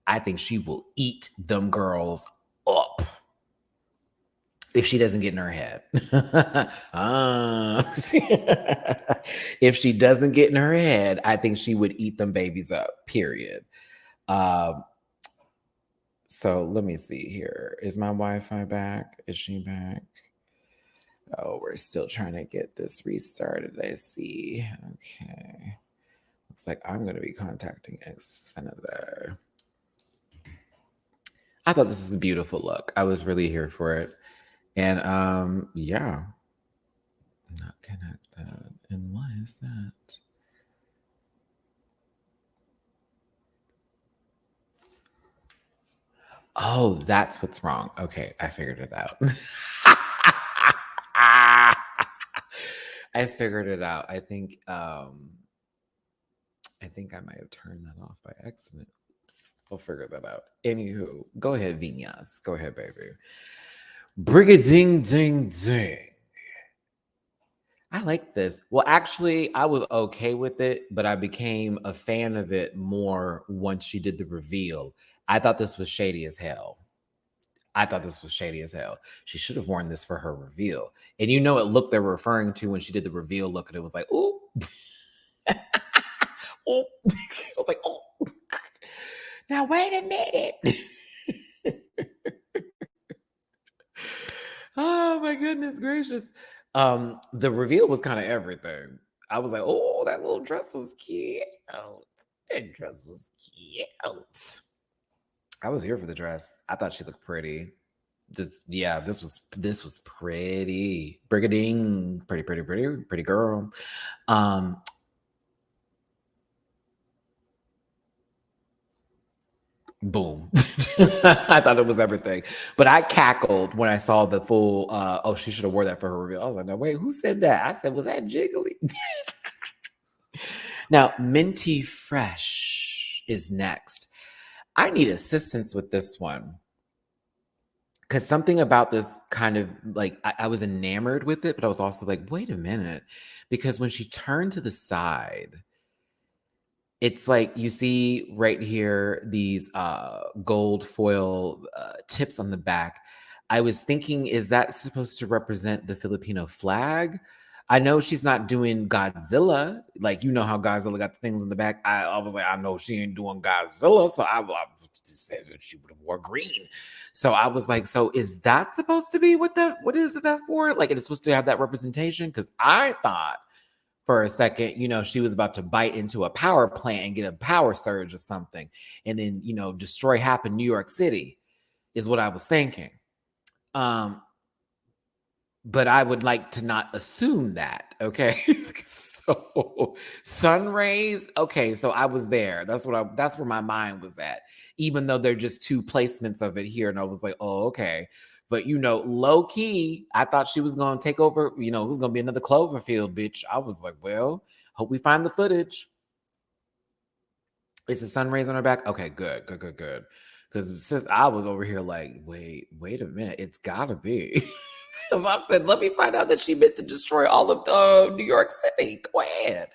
I think she will eat them girls up if she doesn't get in her head. If she doesn't get in her head, I think she would eat them babies up, period. So let me see here. Is my Wi-Fi back? Is she back? Oh, we're still trying to get this restarted, I see. Okay. Looks like I'm going to be contacting ex-senator. I thought this was a beautiful look. I was really here for it. And yeah. Not connected. And why is that? Oh, that's what's wrong. Okay, I figured it out. I figured it out. I think I might have turned that off by accident. I'll figure that out. Anywho, go ahead, Venus. Go ahead, baby. Brigading ding ding. I like this. Well, actually, I was okay with it, but I became a fan of it more once she did the reveal. I thought this was shady as hell. She should have worn this for her reveal. And it look they're referring to when she did the reveal look, and it was like, ooh. Oh. I was like, oh. Now, wait a minute. Oh, my goodness gracious. The reveal was kind of everything. I was like, oh, that little dress was cute. That dress was cute. I was here for the dress. I thought she looked pretty. This was pretty. Brigading. Pretty girl. Boom. I thought it was everything. But I cackled when I saw the full, she should have wore that for her reveal. I was like, no, wait, who said that? I said, was that Jiggly? Now, Minty Fresh is next. I need assistance with this one. Because something about this kind of like, I was enamored with it, but I was also like, wait a minute. Because when she turned to the side, it's like you see right here these gold foil tips on the back. I was thinking, is that supposed to represent the Filipino flag? I know she's not doing Godzilla. Like, how Godzilla got the things on the back. I was like, I know she ain't doing Godzilla. So I said she would have wore green. So I was like, so is that supposed to be what is it that for? Like, it's supposed to have that representation? Because I thought for a second, she was about to bite into a power plant and get a power surge or something, and then, destroy half of New York City is what I was thinking. But I would like to not assume that, okay? So sun rays, okay, so I was there. That's where my mind was at, even though they're just two placements of it here, and I was like, oh, okay. But, low key, I thought she was going to take over. It was going to be another Cloverfield, bitch. I was like, well, Hope we find the footage. Is the sun rays on her back? Okay, good. Because since I was over here like, wait a minute, it's gotta be. Because I said, let me find out that she meant to destroy all of New York City. Go ahead.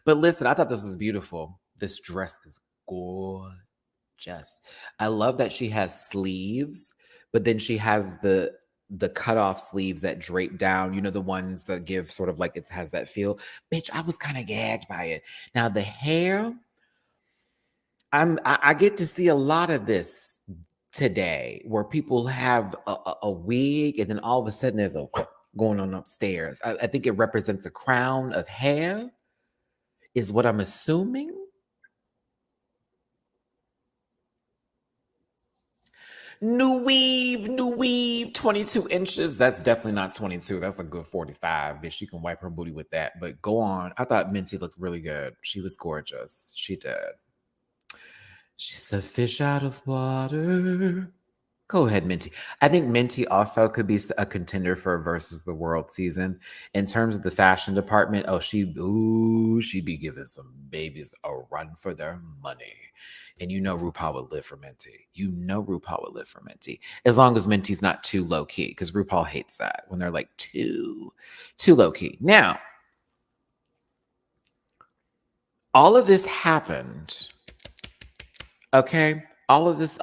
But listen, I thought this was beautiful. This dress is gorgeous. I love that she has sleeves, but then she has the cutoff sleeves that drape down, the ones that give sort of like it has that feel. Bitch, I was kind of gagged by it. Now the hair, I get to see a lot of this today where people have a wig and then all of a sudden there's a going on upstairs. I think it represents a crown of hair, is what I'm assuming. New weave, 22 inches. That's definitely not 22. That's a good 45. Bitch, she can wipe her booty with that. But go on. I thought Minty looked really good. She was gorgeous. She did. She's a fish out of water. Go ahead, Minty. I think Minty also could be a contender for Versus the World season. In terms of the fashion department, she'd be giving some babies a run for their money. And RuPaul would live for Minty. RuPaul would live for Minty. As long as Minty's not too low-key, because RuPaul hates that when they're like too low-key. Now, all of this happened. Okay? All of this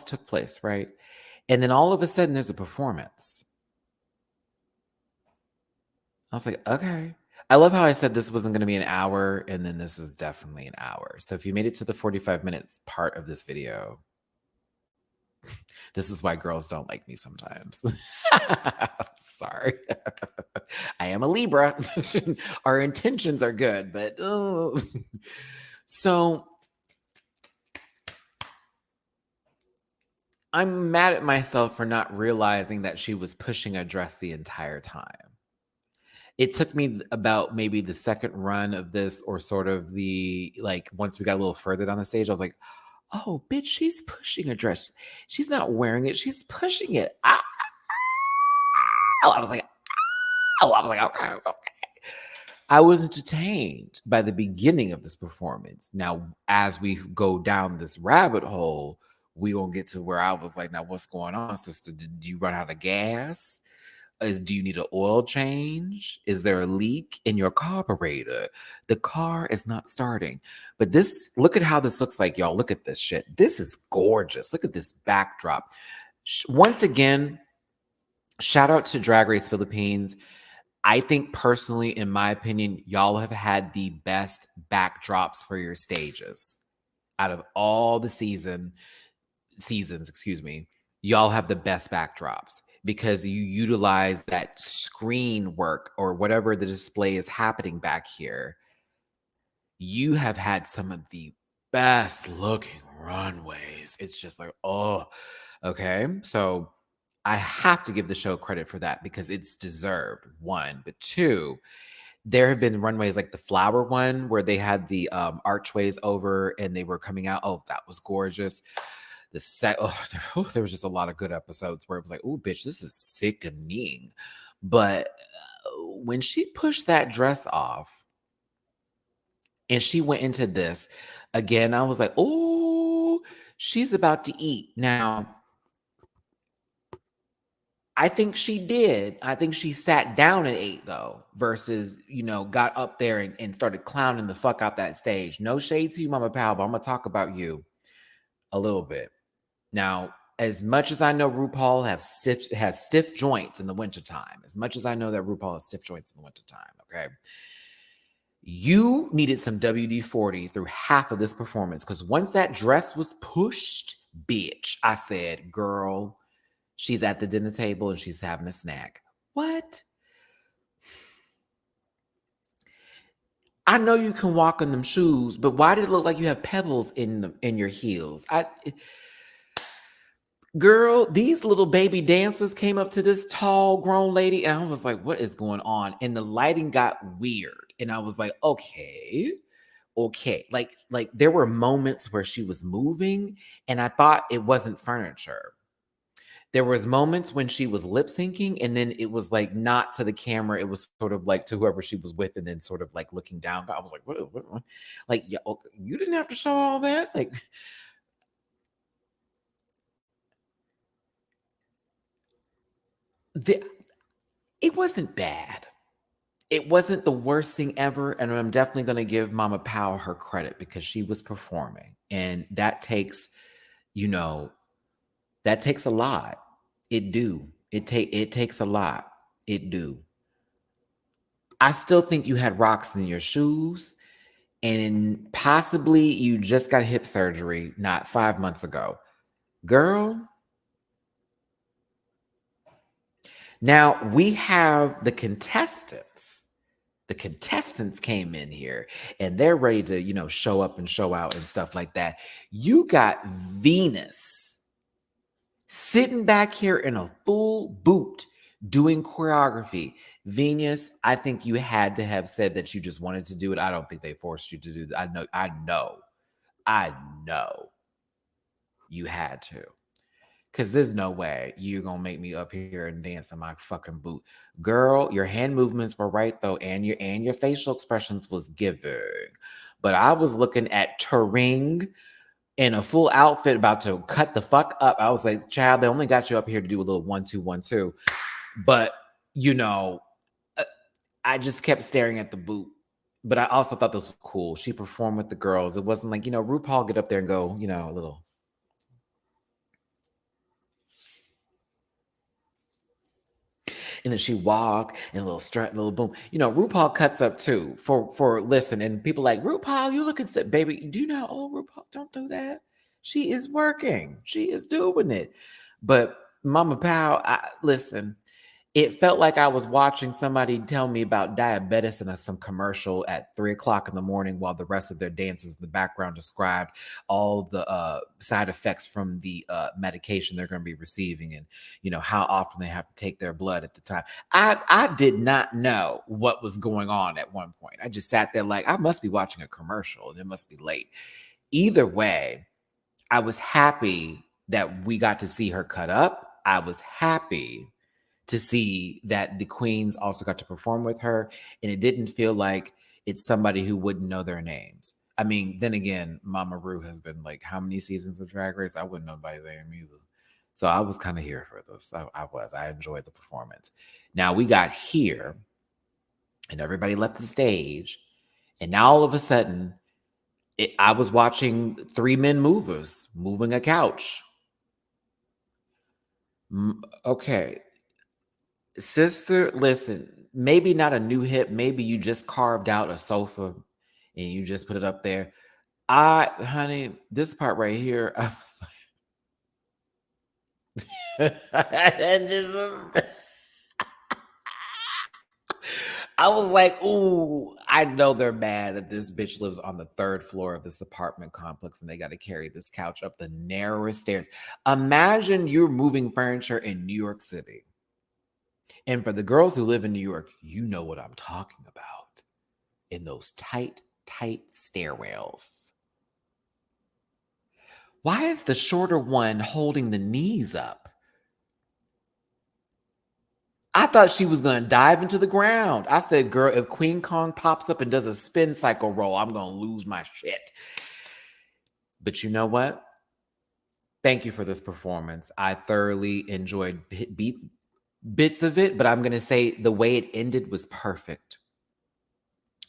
took place, right? And then all of a sudden, there's a performance. I was like, okay. I love how I said this wasn't going to be an hour, and then this is definitely an hour. So if you made it to the 45 minutes part of this video, this is why girls don't like me sometimes. Sorry. I am a Libra. Our intentions are good, but so I'm mad at myself for not realizing that she was pushing a dress the entire time. It took me about maybe the second run of this, or sort of once we got a little further down the stage, I was like, oh, bitch, she's pushing a dress. She's not wearing it. She's pushing it. I was like, okay. I was entertained by the beginning of this performance. Now, as we go down this rabbit hole, we gonna get to where I was like, now what's going on, sister? Did you run out of gas? Do you need an oil change? Is there a leak in your carburetor? The car is not starting. But look at how this looks like, y'all. Look at this shit. This is gorgeous. Look at this backdrop. Once again, shout out to Drag Race Philippines. I think personally, in my opinion, y'all have had the best backdrops for your stages. Out of all the seasons, y'all have the best backdrops, because you utilize that screen work or whatever the display is happening back here. You have had some of the best looking runways. It's just like, oh, okay. So I have to give the show credit for that, because it's deserved, one. But two, there have been runways like the flower one where they had the archways over and they were coming out. Oh, that was gorgeous. There was just a lot of good episodes where it was like, oh, bitch, this is sickening. But when she pushed that dress off and she went into this, again, I was like, oh, she's about to eat. Now, I think she did. I think she sat down and ate, though, versus, got up there and started clowning the fuck out that stage. No shade to you, Mama Pal, but I'm going to talk about you a little bit. Now, as much as I know RuPaul has stiff joints in the wintertime, as much as I know that RuPaul has stiff joints in the wintertime, okay? You needed some WD-40 through half of this performance, because once that dress was pushed, bitch, I said, girl, she's at the dinner table and she's having a snack. What? I know you can walk in them shoes, but why did it look like you have pebbles in your heels? Girl, these little baby dancers came up to this tall grown lady, and I was like, what is going on? And the lighting got weird. And I was like, okay. Like there were moments where she was moving and I thought it wasn't furniture. There was moments when she was lip syncing, and then it was like not to the camera. It was sort of like to whoever she was with, and then sort of like looking down. I was like, what? Like, yeah, okay, you didn't have to show all that. Like, it wasn't bad. It wasn't the worst thing ever, and I'm definitely going to give Mama Powell her credit because she was performing, and that takes, you know, that takes a lot. It do. It takes a lot. It do. I still think you had rocks in your shoes, and possibly you just got hip surgery not 5 months ago. Girl, now we have the contestants. The contestants came in here and they're ready to, show up and show out and stuff like that. You got Venus sitting back here in a full boot doing choreography. Venus, I think you had to have said that you just wanted to do it. I don't think they forced you to do that. I know you had to. Because there's no way you're going to make me up here and dance in my fucking boot. Girl, your hand movements were right, though, and your facial expressions was giving. But I was looking at Turing in a full outfit about to cut the fuck up. I was like, child, they only got you up here to do a little 1-2, 1-2. But, I just kept staring at the boot. But I also thought this was cool. She performed with the girls. It wasn't like, RuPaul get up there and go, a little... And then she walk and a little strut, and a little boom. RuPaul cuts up too for listen. And people like, RuPaul, you looking sick, baby. Do you know, RuPaul, don't do that. She is working. She is doing it. But Mama Powell, listen, it felt like I was watching somebody tell me about diabetes in some commercial at 3:00 in the morning while the rest of their dances in the background described all the side effects from the medication they're going to be receiving and, how often they have to take their blood at the time. I did not know what was going on at one point. I just sat there like, I must be watching a commercial and it must be late. Either way, I was happy that we got to see her cut up. I was happy to see that the queens also got to perform with her, and it didn't feel like it's somebody who wouldn't know their names. I mean, then again, Mama Ru has been like how many seasons of Drag Race? I wouldn't know anybody's name either. So I was kind of here for this. I enjoyed the performance. Now we got here, and everybody left the stage, and now all of a sudden, I was watching 3 men movers moving a couch. Okay. Sister, listen, maybe not a new hip. Maybe you just carved out a sofa and you just put it up there. Honey, this part right here, I was like, I was like, ooh, I know they're mad that this bitch lives on the 3rd floor of this apartment complex and they got to carry this couch up the narrowest stairs. Imagine you're moving furniture in New York City. And for the girls who live in New York, you know what I'm talking about. In those tight stairwells. Why is the shorter one holding the knees up? I thought she was going to dive into the ground. I said, girl, if Queen Kong pops up and does a spin cycle roll, I'm going to lose my shit. But you know what? Thank you for this performance. I thoroughly enjoyed bits of it, but I'm going to say the way it ended was perfect.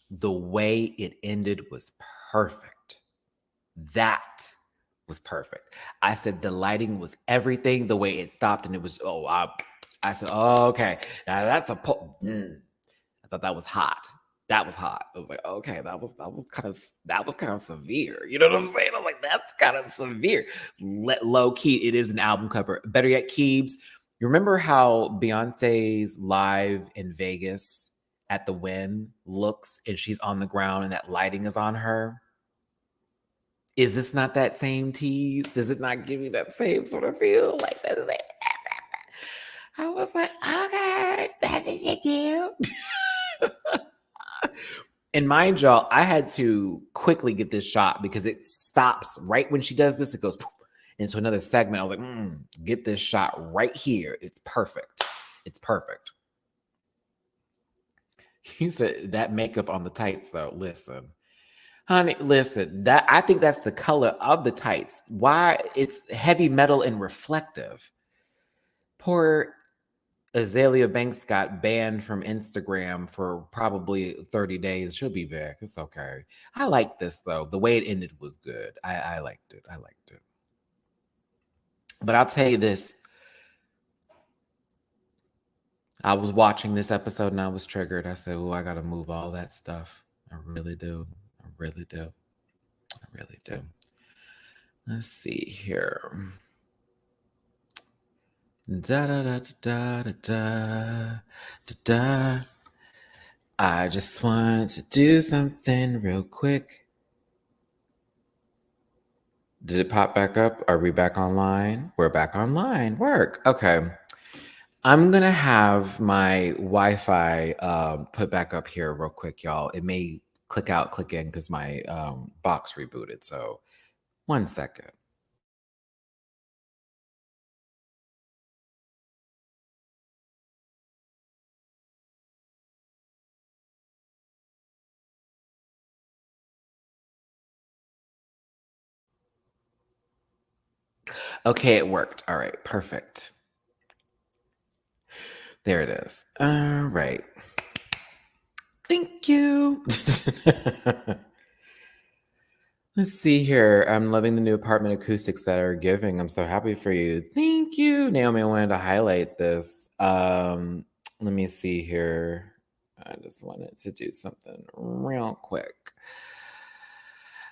The way it ended was perfect. That was perfect. I said the lighting was everything. The way it stopped and it was, I said, oh, okay. Now that's I thought that was hot. That was hot. I was like, okay, that was kind of severe. You know what I'm saying? I'm like, that's kind of severe. Low key, it is an album cover. Better yet, Keebs, you remember how Beyonce's live in Vegas at the Wynn looks and she's on the ground and that lighting is on her? Is this not that same tease? Does it not give you that same sort of feel? Like that? I was like, okay, that is cute. And mind y'all, I had to quickly get this shot because it stops right when she does this. It goes, poof, into another segment. I was like, get this shot right here. It's perfect. It's perfect. You said that makeup on the tights, though. Listen, honey, listen. That I think that's the color of the tights. Why it's heavy metal and reflective. Poor Azalea Banks got banned from Instagram for probably 30 days. She'll be back. It's okay. I like this though. The way it ended was good. I liked it. I liked it. But I'll tell you this. I was watching this episode and I was triggered. I said, oh, I gotta move all that stuff. I really do. I really do. I really do. Let's see here. Da da da da da da da da. I just want to do something real quick. Did it pop back up? Are we back online? We're back online. Work. Okay. I'm going to have my Wi-Fi put back up here real quick, y'all. It may click out, click in because my box rebooted. So 1 second. Okay, it worked. All right, perfect. There it is. All right. Thank you. Let's see here. I'm loving the new apartment acoustics that are giving. I'm so happy for you. Thank you. Naomi, I wanted to highlight this. Let me see here. I just wanted to do something real quick.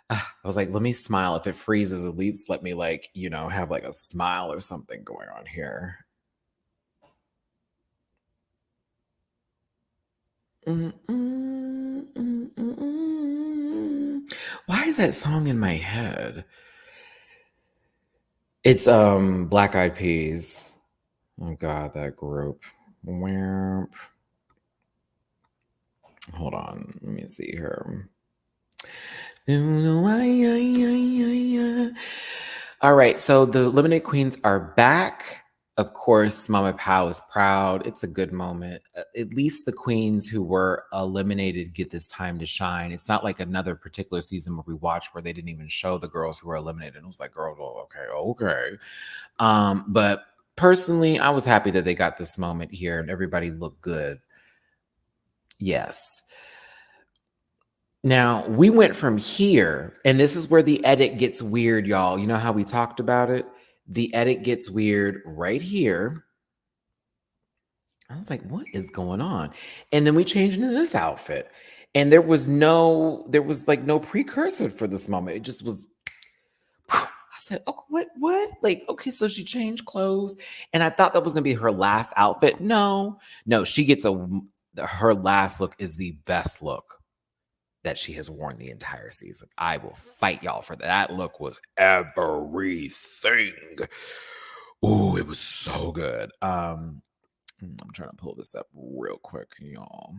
I was like, let me smile. If it freezes, at least let me have like a smile or something going on here. Why is that song in my head? It's Black Eyed Peas. Oh God, that group. Where? Hold on, let me see here. All right, so the Eliminated Queens are back. Of course, Mama Pow is proud. It's a good moment. At least the queens who were eliminated get this time to shine. It's not like another particular season where we watched where they didn't even show the girls who were eliminated. It was like, girl, well, okay. But personally, I was happy that they got this moment here and everybody looked good. Yes. Now, we went from here, and this is where the edit gets weird, y'all. You know how we talked about it? The edit gets weird right here. I was like, what is going on? And then we changed into this outfit. And there was like no precursor for this moment. It just was I said, oh, what? Like, okay, so she changed clothes. And I thought that was gonna be her last outfit. No, she gets her last look is the best look that she has worn the entire season. I will fight y'all for that. That look was everything. Ooh, it was so good. I'm trying to pull this up real quick, y'all.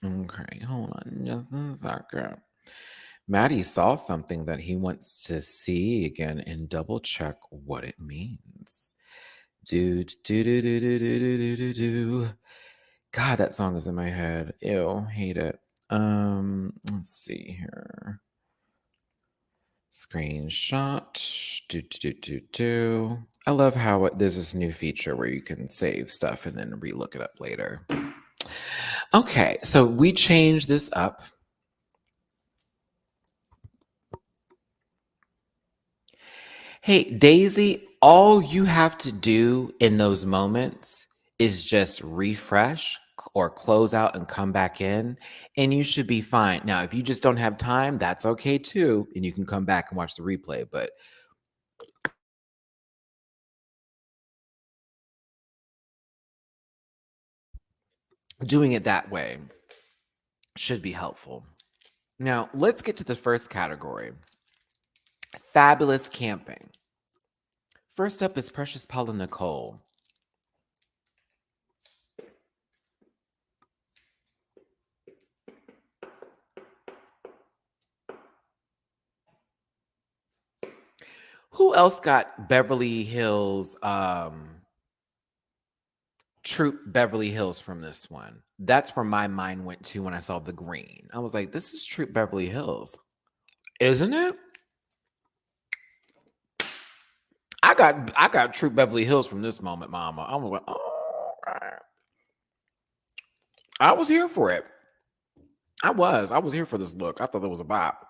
Okay, hold on just a second. Matty saw something that he wants to see again and double check what it means. Do. God, that song is in my head. Ew, hate it. Let's see here. Screenshot. Do. I love how there's this new feature where you can save stuff and then re-look it up later. Okay, so we changed this up. Hey, Daisy, all you have to do in those moments is just refresh or close out and come back in, and you should be fine. Now, if you just don't have time, that's okay too, and you can come back and watch the replay, but doing it that way should be helpful. Now, let's get to the first category. Fabulous camping. First up is Precious Paula Nicole. Who else got Beverly Hills, Troop Beverly Hills from this one? That's where my mind went to when I saw the green. I was like, this is Troop Beverly Hills, isn't it? I got Troop Beverly Hills from this moment, mama. I was like, oh, God. I was here for it. I was here for this look. I thought that was a bop.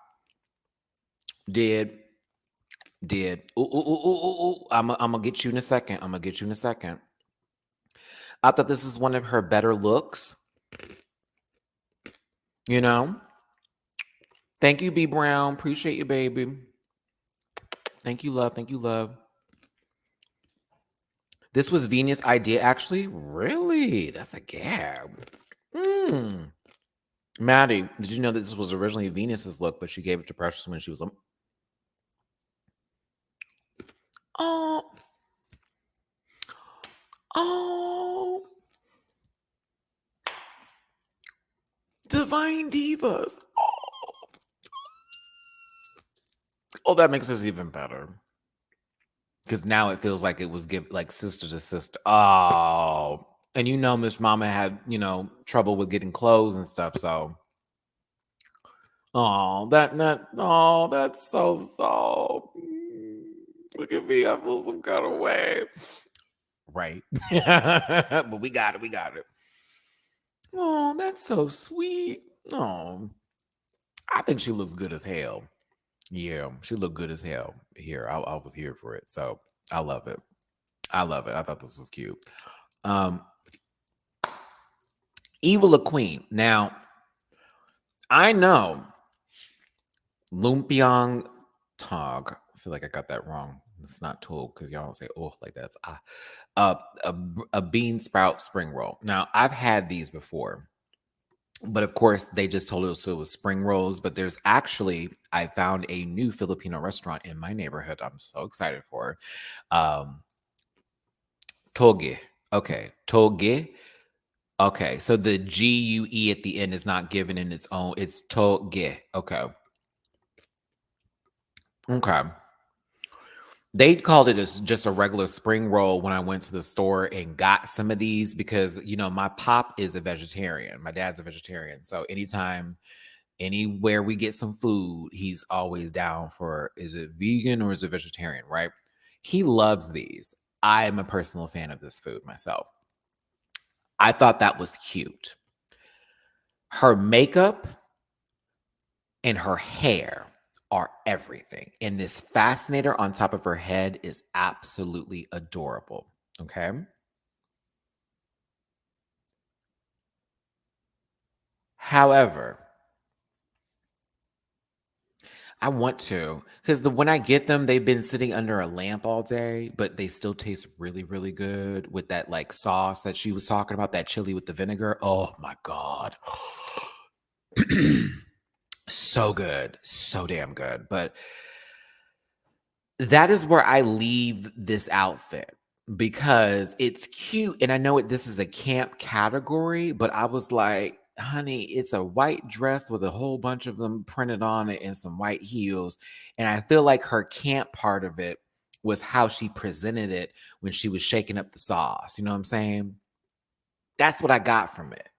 Did. Ooh, ooh, ooh, ooh, ooh, ooh. I'm gonna get you in a second. I thought this is one of her better looks. You know? Thank you, B Brown. Appreciate you, baby. Thank you, love. Thank you, love. This was Venus' idea, actually. Really? That's a gab. Matty, did you know that this was originally Venus's look, but she gave it to Precious when she was oh, Divine Divas. Oh, that makes this even better. Because now it feels like it was like sister to sister. Oh, and Miss Mama had, trouble with getting clothes and stuff. So, that's so soft. Look at me. I feel some kind of way. Right. But we got it. Oh, that's so sweet. Oh, I think she looks good as hell. Yeah, she looked good as hell here. I was here for it. So I love it. I thought this was cute. Evil Queen. Now, I know Lumpiang Tog. I feel like I got that wrong. It's not Tog because y'all don't say oh like that. It's a bean sprout spring roll. Now, I've had these before, but of course, they just told us it was spring rolls. But there's actually, I found a new Filipino restaurant in my neighborhood. I'm so excited for. Toge. Okay. Toge. Okay. So the GUE at the end is not given in its own. It's Toge. Okay. Okay. They called it as just a regular spring roll when I went to the store and got some of these because, my pop is a vegetarian. My dad's a vegetarian. So anytime, anywhere we get some food, he's always down for, is it vegan or is it vegetarian, right? He loves these. I am a personal fan of this food myself. I thought that was cute. Her makeup and her hair are everything. And this fascinator on top of her head is absolutely adorable. Okay. However, I want to, because when I get them, they've been sitting under a lamp all day, but they still taste really, really good with that like sauce that she was talking about, that chili with the vinegar. Oh my God. So good. So damn good. But that is where I leave this outfit because it's cute. And I know this is a camp category, but I was like, honey, it's a white dress with a whole bunch of them printed on it and some white heels. And I feel like her camp part of it was how she presented it when she was shaking up the sauce. You know what I'm saying? That's what I got from it.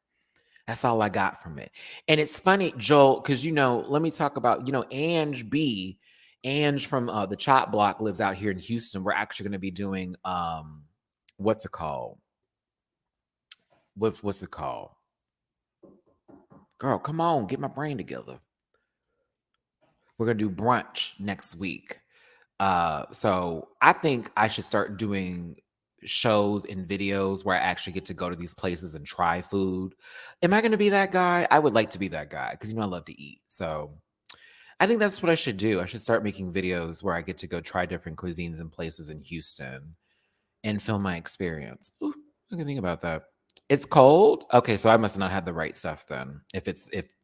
That's all I got from it. And it's funny, Joel, because let me talk about, Ange B. Ange from the Chop Block lives out here in Houston. We're actually going to be doing what's it called? What's it called? Girl, come on, get my brain together. We're gonna do brunch next week. So I think I should start doing shows and videos where I actually get to go to these places and try food. Am I going to be that guy? I would like to be that guy because I love to eat. So I think that's what I should do. I should start making videos where I get to go try different cuisines and places in Houston and film my experience. Ooh, I can think about that. It's cold. Okay, so I must not have the right stuff then. If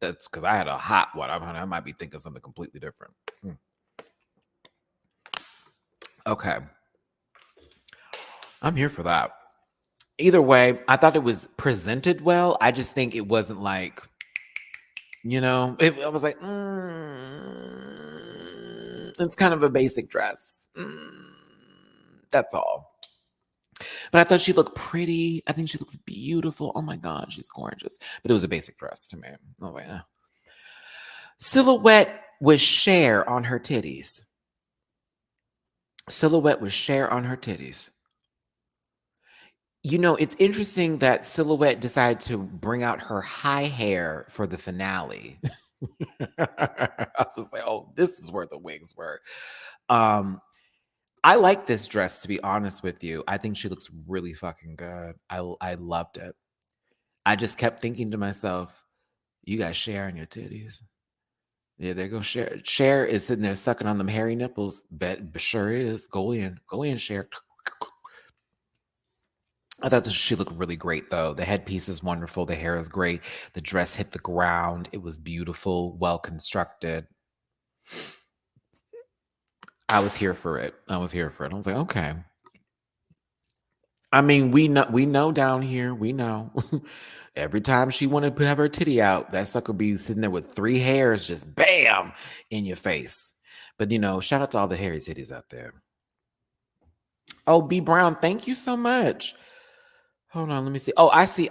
that's because I had a hot one, I might be thinking something completely different. Okay. I'm here for that. Either way, I thought it was presented well. I just think it wasn't like, I was like, it's kind of a basic dress. That's all. But I thought she looked pretty. I think she looks beautiful. Oh my God, she's gorgeous. But it was a basic dress to me. I was like, Silhouette with Cher on her titties. Silhouette with Cher on her titties. You know, it's interesting that Silhouette decided to bring out her high hair for the finale. I was like, oh, this is where the wigs were. I like this dress, to be honest with you. I think she looks really fucking good. I loved it. I just kept thinking to myself, you got Cher on your titties. Yeah, there goes Cher. Cher is sitting there sucking on them hairy nipples. Sure is. Go in, Cher. I thought that she looked really great, though. The headpiece is wonderful. The hair is great. The dress hit the ground. It was beautiful, well constructed. I was here for it. I was like, okay. I mean, we know down here. We know. Every time she wanted to have her titty out, that sucker be sitting there with 3 hairs, just bam in your face. But shout out to all the hairy titties out there. Oh, B Brown, thank you so much. Hold on, let me see. Oh, I see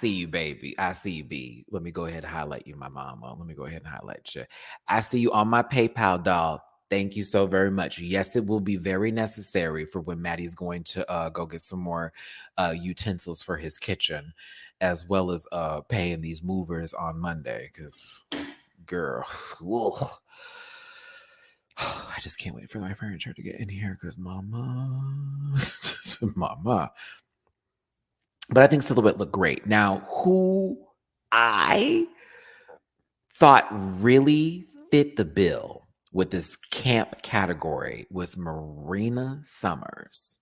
you, baby. I see you, B. Let me go ahead and highlight you, my mama. Let me go ahead and highlight you. I see you on my PayPal, doll. Thank you so very much. Yes, it will be very necessary for when Matty's going to go get some more utensils for his kitchen, as well as paying these movers on Monday. Because, girl, I just can't wait for my furniture to get in here. Because, mama, mama. But I think Silhouette looked great. Now, who I thought really fit the bill with this camp category was Marina Summers.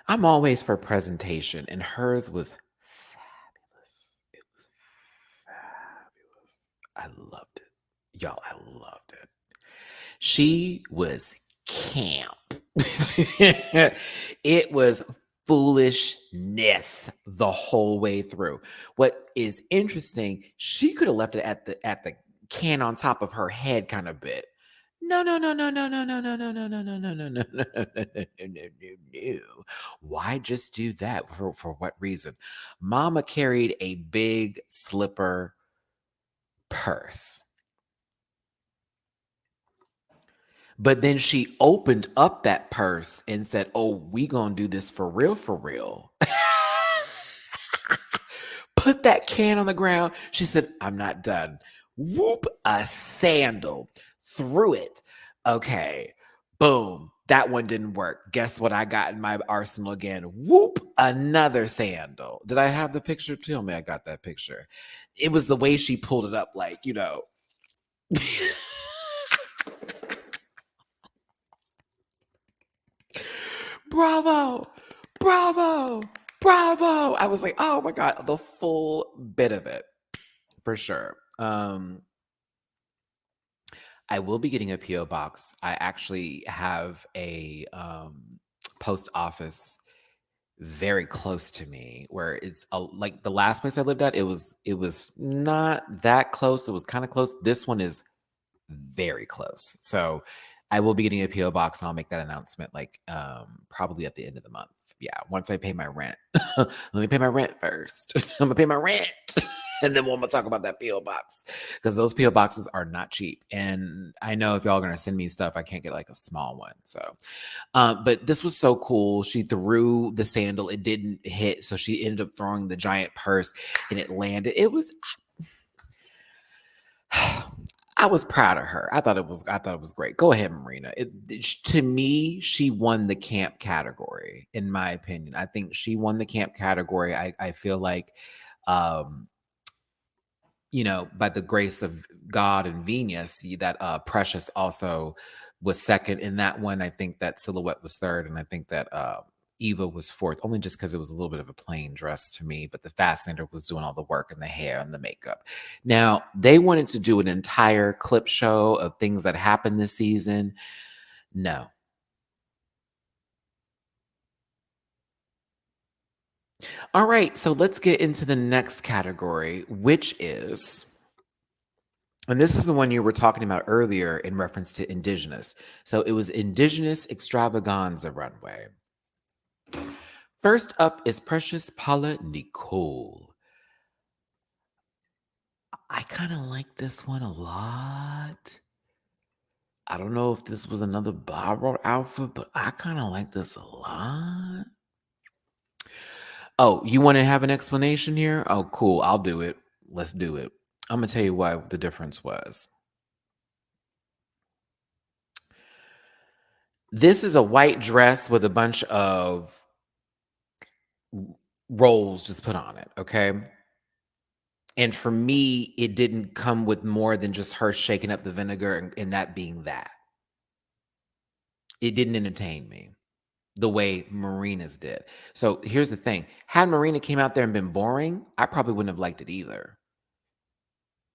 I'm always for presentation, and hers was fabulous. It was fabulous. I loved it. Y'all, I loved it. She was camp. It was foolishness the whole way through. What is interesting, she could have left it at the can on top of her head kind of bit. No. Why just do that? For what reason? Mama carried a big slipper purse. But then she opened up that purse and said, "Oh, we gonna do this for real, for real." Put that can on the ground. She said, "I'm not done." Whoop, a sandal. Threw it. Okay. Boom. That one didn't work. Guess what I got in my arsenal again? Whoop, another sandal. Did I have the picture? Tell me I got that picture. It was the way she pulled it up, like, bravo, bravo, bravo. I was like, oh my God, the full bit of it for sure. I will be getting a P.O. box. I actually have a post office very close to me where it's like the last place I lived at, it was not that close. It was kind of close. This one is very close. So I will be getting a PO box and I'll make that announcement like probably at the end of the month. Yeah, once I pay my rent. Let me pay my rent first. I'm gonna pay my rent. And then we'll talk about that PO box because those PO boxes are not cheap. And I know if y'all are gonna send me stuff, I can't get like a small one. So, but this was so cool. She threw the sandal, it didn't hit, so she ended up throwing the giant purse, and it landed. It was. I was proud of her. I thought it was great. Go ahead, Marina. To me, she won the camp category, in my opinion. I think she won the camp category. I feel like, by the grace of God and Venus, that Precious also was second in that one. I think that Silhouette was third, and I think that Eva was fourth, only just because it was a little bit of a plain dress to me, but the fascinator was doing all the work and the hair and the makeup. Now, they wanted to do an entire clip show of things that happened this season. No. All right, so let's get into the next category, which is And this is the one you were talking about earlier in reference to Indigenous. So it was Indigenous Extravaganza Runway. First up is Precious Paula Nicole. I kind of like this one a lot. I don't know if this was another borrowed outfit, but I kind of like this a lot. Oh, you want to have an explanation here? Oh, cool. I'll do it. Let's do it. I'm going to tell you what the difference was. This is a white dress with a bunch of rolls just put on it, okay? And for me, it didn't come with more than just her shaking up the vinegar and that being that. It didn't entertain me the way Marina's did. So here's the thing. Had Marina came out there and been boring, I probably wouldn't have liked it either.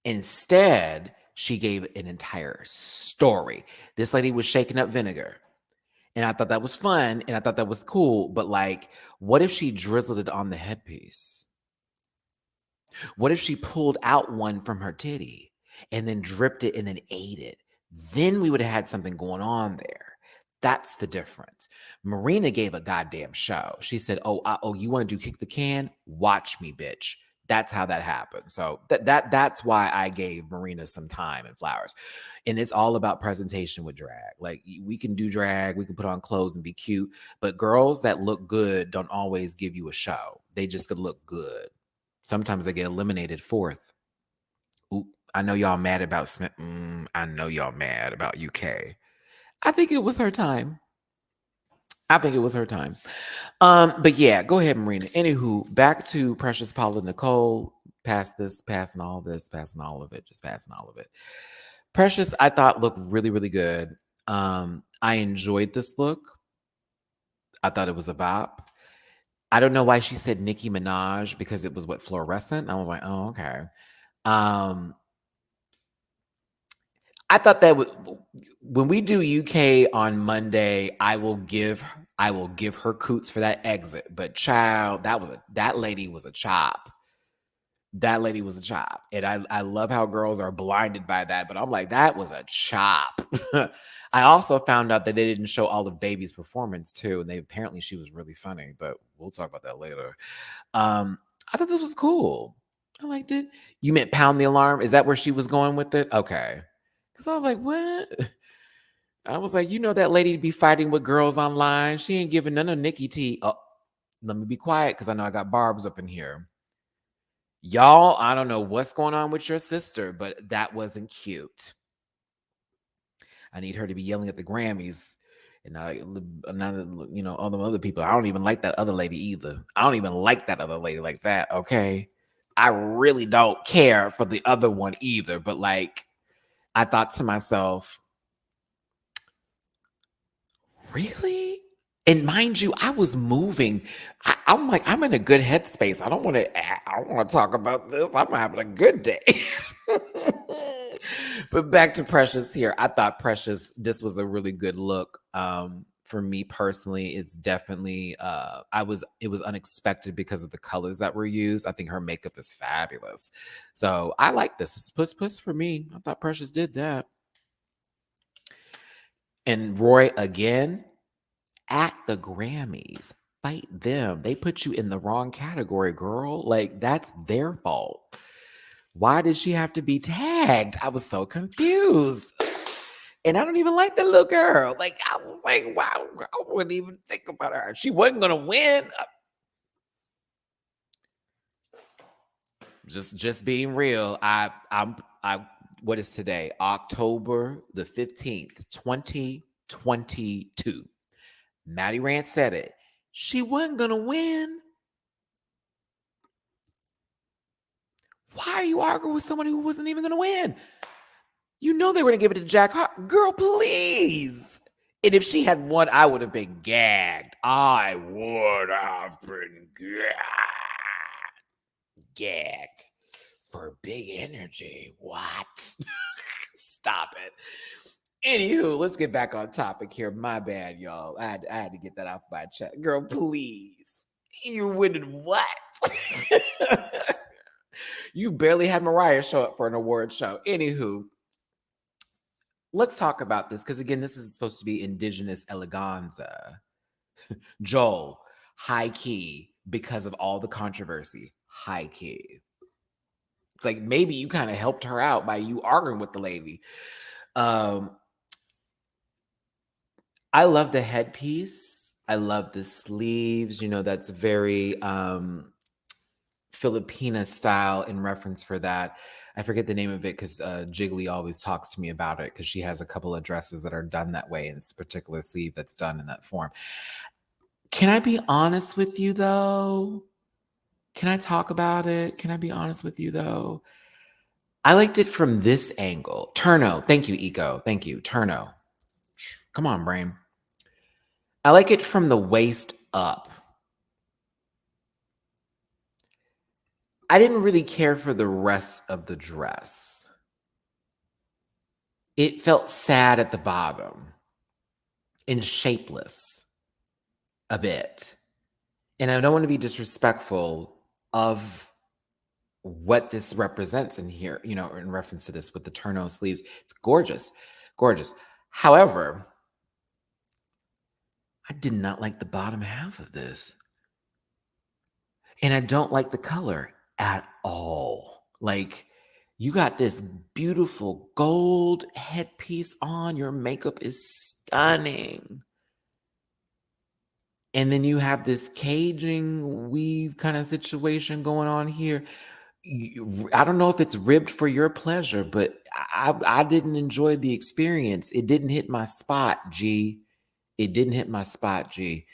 Instead, she gave an entire story. This lady was shaking up vinegar. And I thought that was fun and I thought that was cool. But like, what if she drizzled it on the headpiece? What if she pulled out one from her titty and then dripped it and then ate it? Then we would have had something going on there. That's the difference. Marina gave a goddamn show. She said, "Oh, you want to do kick the can? Watch me, bitch." That's how that happened. So that's why I gave Marina some time and flowers. And it's all about presentation with drag. Like we can do drag, we can put on clothes and be cute, but girls that look good don't always give you a show. They just could look good. Sometimes they get eliminated fourth. Oop, I know y'all mad about Smith. I know y'all mad about UK. I think it was her time. I think it was her time. But yeah, go ahead, Marina. Anywho, back to Precious Paula Nicole. Past this, passing all this, passing all of it, just passing all of it. Precious, I thought looked really, really good. I enjoyed this look. I thought it was a bop. I don't know why she said Nicki Minaj because it was what fluorescent. I was like, oh, okay. I thought that when we do UK on Monday, I will give her coots for that exit. But child, that lady was a chop. That lady was a chop. And I love how girls are blinded by that, but I'm like, that was a chop. I also found out that they didn't show all of Baby's performance too, and apparently she was really funny, but we'll talk about that later. I thought this was cool. I liked it. You meant Pound the Alarm? Is that where she was going with it? Okay. Because I was like, what? I was like, you know that lady be fighting with girls online. She ain't giving none of Nikki T. Oh, let me be quiet because I know I got barbs up in here. Y'all, I don't know what's going on with your sister, but that wasn't cute. I need her to be yelling at the Grammys and all the other people. I don't even like that other lady either. I don't even like that other lady like that, okay? I really don't care for the other one either, but like, I thought to myself, really? And mind you, I was moving. I'm like, I'm in a good headspace. I don't want to talk about this. I'm having a good day. But back to Precious here. I thought Precious, this was a really good look. For me personally, it's definitely it was unexpected because of the colors that were used. I think her makeup is fabulous. So I like this. It's puss for me. I thought Precious did that. And Roy again at the Grammys. Fight them. They put you in the wrong category, girl. Like, that's their fault. Why did she have to be tagged? I was so confused. And I don't even like that little girl. Like, I was like, wow, I wouldn't even think about her. She wasn't gonna win. Just being real. I what is today? October the 15th, 2022. Matty Rants said it. She wasn't gonna win. Why are you arguing with someone who wasn't even gonna win? You know they were gonna give it to Jack Hart. Girl, please. And if she had won, I would have been gagged. I would have been gagged for big energy. What? Stop it. Anywho, let's get back on topic here. My bad, y'all. I had to get that off my chest. Girl, please. You winning what? You barely had Mariah show up for an award show. Anywho, let's talk about this because, again, this is supposed to be Indigenous Eleganza. Joel, high key, because of all the controversy, high key. It's like maybe you kind of helped her out by you arguing with the lady. I love the headpiece. I love the sleeves. That's very Filipina style in reference for that. I forget the name of it because Jiggly always talks to me about it because she has a couple of dresses that are done that way, and it's a particular sleeve that's done in that form. Can I be honest with you, though? Can I talk about it? Can I be honest with you, though? I liked it from this angle. Turno. Thank you, Eco. Thank you. Turno. Come on, brain. I like it from the waist up. I didn't really care for the rest of the dress. It felt sad at the bottom and shapeless a bit. And I don't want to be disrespectful of what this represents in here, in reference to this with the turno sleeves. It's gorgeous, gorgeous. However, I did not like the bottom half of this. And I don't like the color at all. Like, you got this beautiful gold headpiece on. Your makeup is stunning. And then you have this caging weave kind of situation going on here. I don't know if it's ribbed for your pleasure, but I didn't enjoy the experience. It didn't hit my spot, G. It didn't hit my spot, G.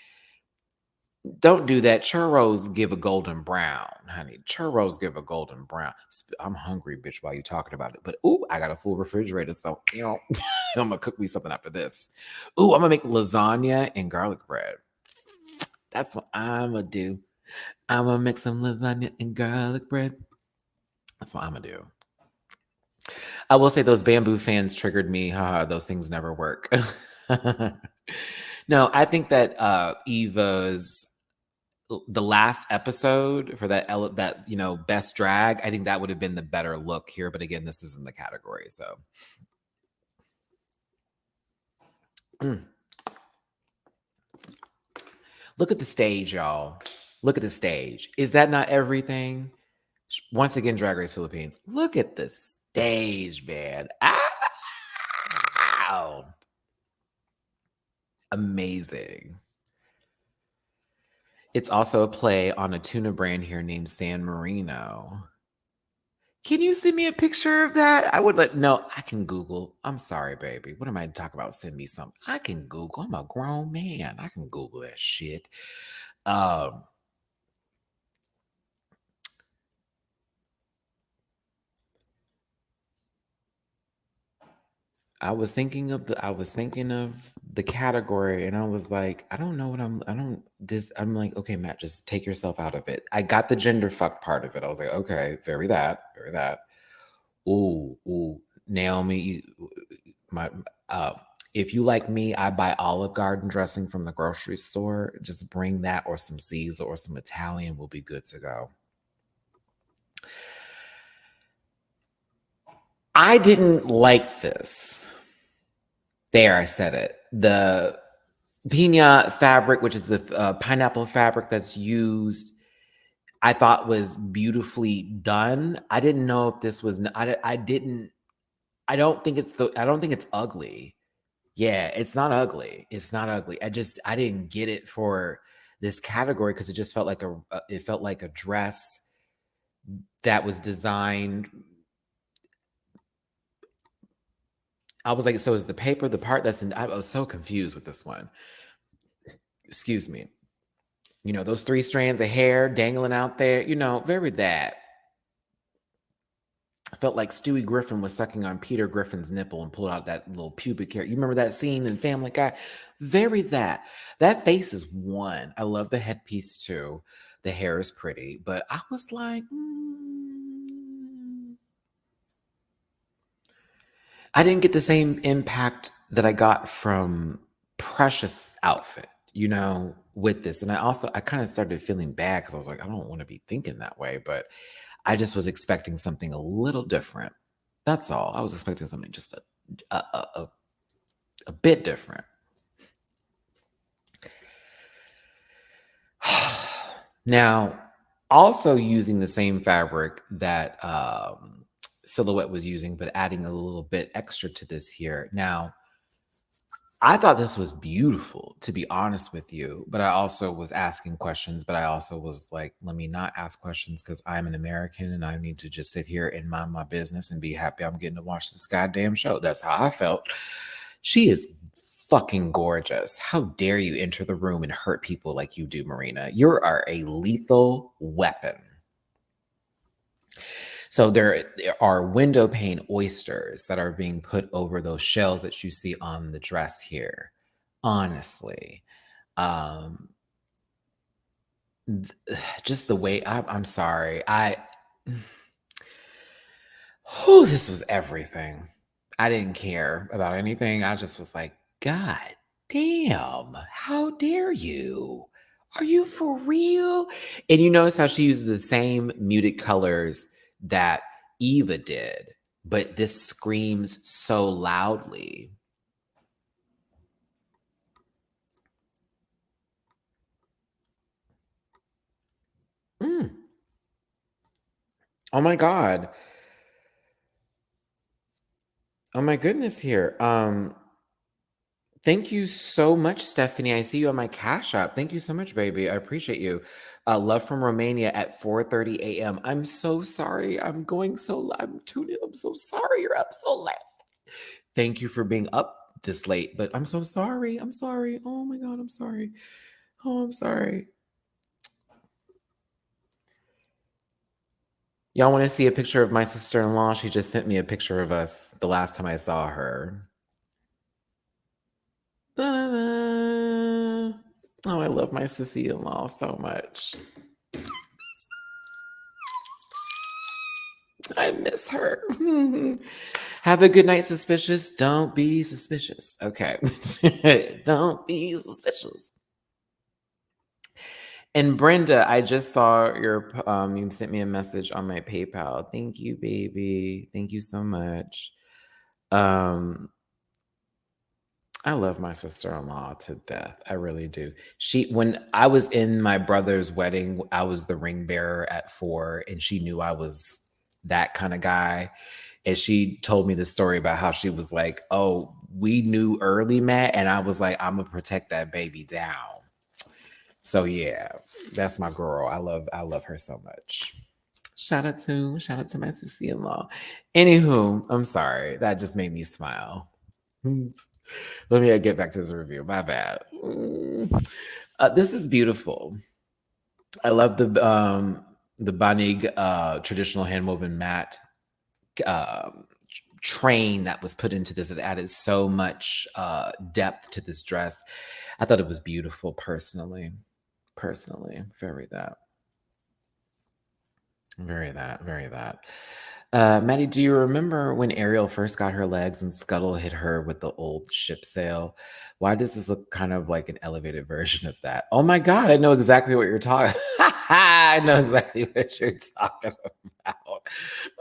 Don't do that. Churros give a golden brown, honey. Churros give a golden brown. I'm hungry, bitch, while you're talking about it. But, ooh, I got a full refrigerator, so, I'm going to cook me something after this. Ooh, I'm going to make lasagna and garlic bread. That's what I'm going to do. I'm going to make some lasagna and garlic bread. That's what I'm going to do. I will say those bamboo fans triggered me. Haha, those things never work. No, I think that Eva's the last episode for that best drag, I think that would have been the better look here. But again, this isn't the category, so. Look at the stage, y'all. Look at the stage. Is that not everything? Once again, Drag Race Philippines. Look at the stage, man. Ow. Amazing. It's also a play on a tuna brand here named San Marino. Can you send me a picture of that? No, I can Google. I'm sorry, baby. What am I talking about? Send me something. I can Google. I'm a grown man. I can Google that shit. I was thinking of the category, and I was like, I don't know what I'm like, okay, Matt, just take yourself out of it. I got the gender fuck part of it. I was like, okay, very that. Ooh, Naomi, if you like me, I buy Olive Garden dressing from the grocery store. Just bring that or some Caesar or some Italian. We'll be good to go. I didn't like this. There, I said it. The piña fabric, which is the pineapple fabric that's used, I thought was beautifully done. I didn't know if this was. I don't think it's ugly. Yeah, it's not ugly. It's not ugly. I didn't get it for this category because it just felt like a dress that was designed. I was like, so is the paper the part that's in? I was so confused with this one. Excuse me. Those 3 strands of hair dangling out there, very that. I felt like Stewie Griffin was sucking on Peter Griffin's nipple and pulled out that little pubic hair. You remember that scene in Family Guy? Very that. That face is one. I love the headpiece too. The hair is pretty, but I was like, I didn't get the same impact that I got from Precious outfit, with this. And I kind of started feeling bad because I was like, I don't want to be thinking that way, but I just was expecting something a little different. That's all. I was expecting something just a bit different. Now, also using the same fabric that Silhouette was using, but adding a little bit extra to this here. Now, I thought this was beautiful, to be honest with you, but I also was asking questions, but I also was like, let me not ask questions because I'm an American and I need to just sit here and mind my business and be happy I'm getting to watch this goddamn show. That's how I felt. She is fucking gorgeous. How dare you enter the room and hurt people like you do, Marina? You are a lethal weapon. So there are window pane oysters that are being put over those shells that you see on the dress here. Honestly, um, just the way I'm sorry. This was everything. I didn't care about anything. I just was like, God damn, how dare you? Are you for real? And you notice how she uses the same muted colors that Eva did, but this screams so loudly. Oh my God. Oh my goodness here. Thank you so much, Stephanie. I see you on my Cash App. Thank you so much, baby. I appreciate you. Love from Romania at 4:30 a.m. I'm so sorry. I'm going so I'm tuning. I'm so sorry you're up so late. Thank you for being up this late, but I'm so sorry. I'm sorry. Oh my God, I'm sorry. Oh, I'm sorry. Y'all want to see a picture of my sister-in-law? She just sent me a picture of us the last time I saw her. Da-da-da. Oh, I love my sissy-in-law so much. I miss her. Have a good night, suspicious. Don't be suspicious. Okay. Don't be suspicious. And Brenda, I just saw your you sent me a message on my PayPal. Thank you, baby. Thank you so much. I love my sister-in-law to death. I really do. When I was in my brother's wedding, I was the ring bearer at 4, and she knew I was that kind of guy. And she told me the story about how she was like, "Oh, we knew early, Matt," and I was like, "I'm gonna protect that baby down." So yeah, that's my girl. I love her so much. Shout out to my sister-in-law. Anywho, I'm sorry. That just made me smile. Let me get back to this review. My bad. This is beautiful. I love the Banig traditional handwoven mat train that was put into this. It added so much depth to this dress. I thought it was beautiful personally. Very that. Maddie, do you remember when Ariel first got her legs and Scuttle hit her with the old ship sail? Why does this look kind of like an elevated version of that? Oh my God, I know exactly what you're talking. I know exactly what you're talking about.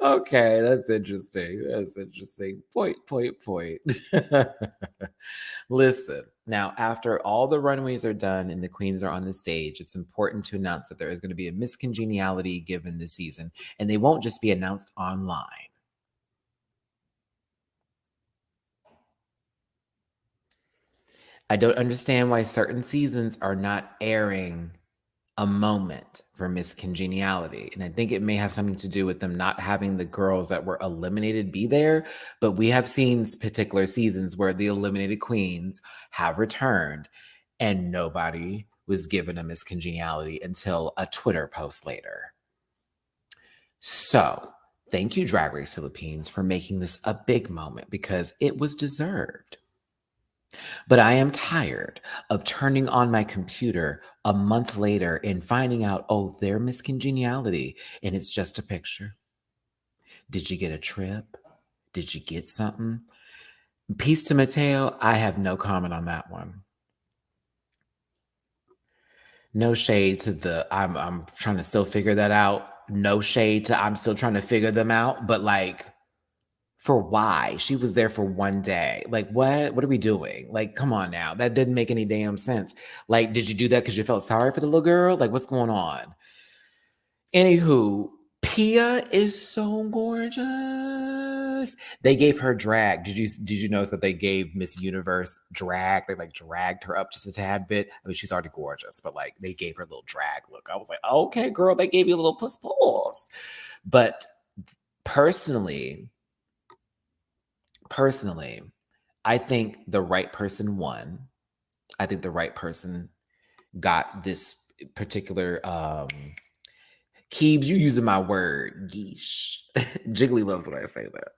Okay, that's interesting. Point. Listen, now, after all the runways are done and the queens are on the stage, it's important to announce that there is going to be a Miss Congeniality given this season, and they won't just be announced online. I don't understand why certain seasons are not airing a moment for Miss Congeniality. And I think it may have something to do with them not having the girls that were eliminated be there. But we have seen particular seasons where the eliminated queens have returned and nobody was given a Miss Congeniality until a Twitter post later. So thank you, Drag Race Philippines, for making this a big moment because it was deserved. But I am tired of turning on my computer a month later and finding out, oh, they're Miss Congeniality, and it's just a picture. Did you get a trip? Did you get something? Peace to Mateo. I have no comment on that one. No shade to I'm trying to still figure that out. no shade to I'm still trying to figure them out, but like, for why? She was there for one day. Like, what are we doing? Like, come on now. That didn't make any damn sense. Like, did you do that because you felt sorry for the little girl? Like, what's going on? Anywho, Pia is so gorgeous. They gave her drag. Did you notice that they gave Miss Universe drag? They like dragged her up just a tad bit. I mean, she's already gorgeous, but like they gave her a little drag look. I was like, okay, girl, they gave you a little puss pulls. But personally, I think the right person won. I think the right person got this particular Keebs, you using my word, geesh. Jiggly loves when I say that.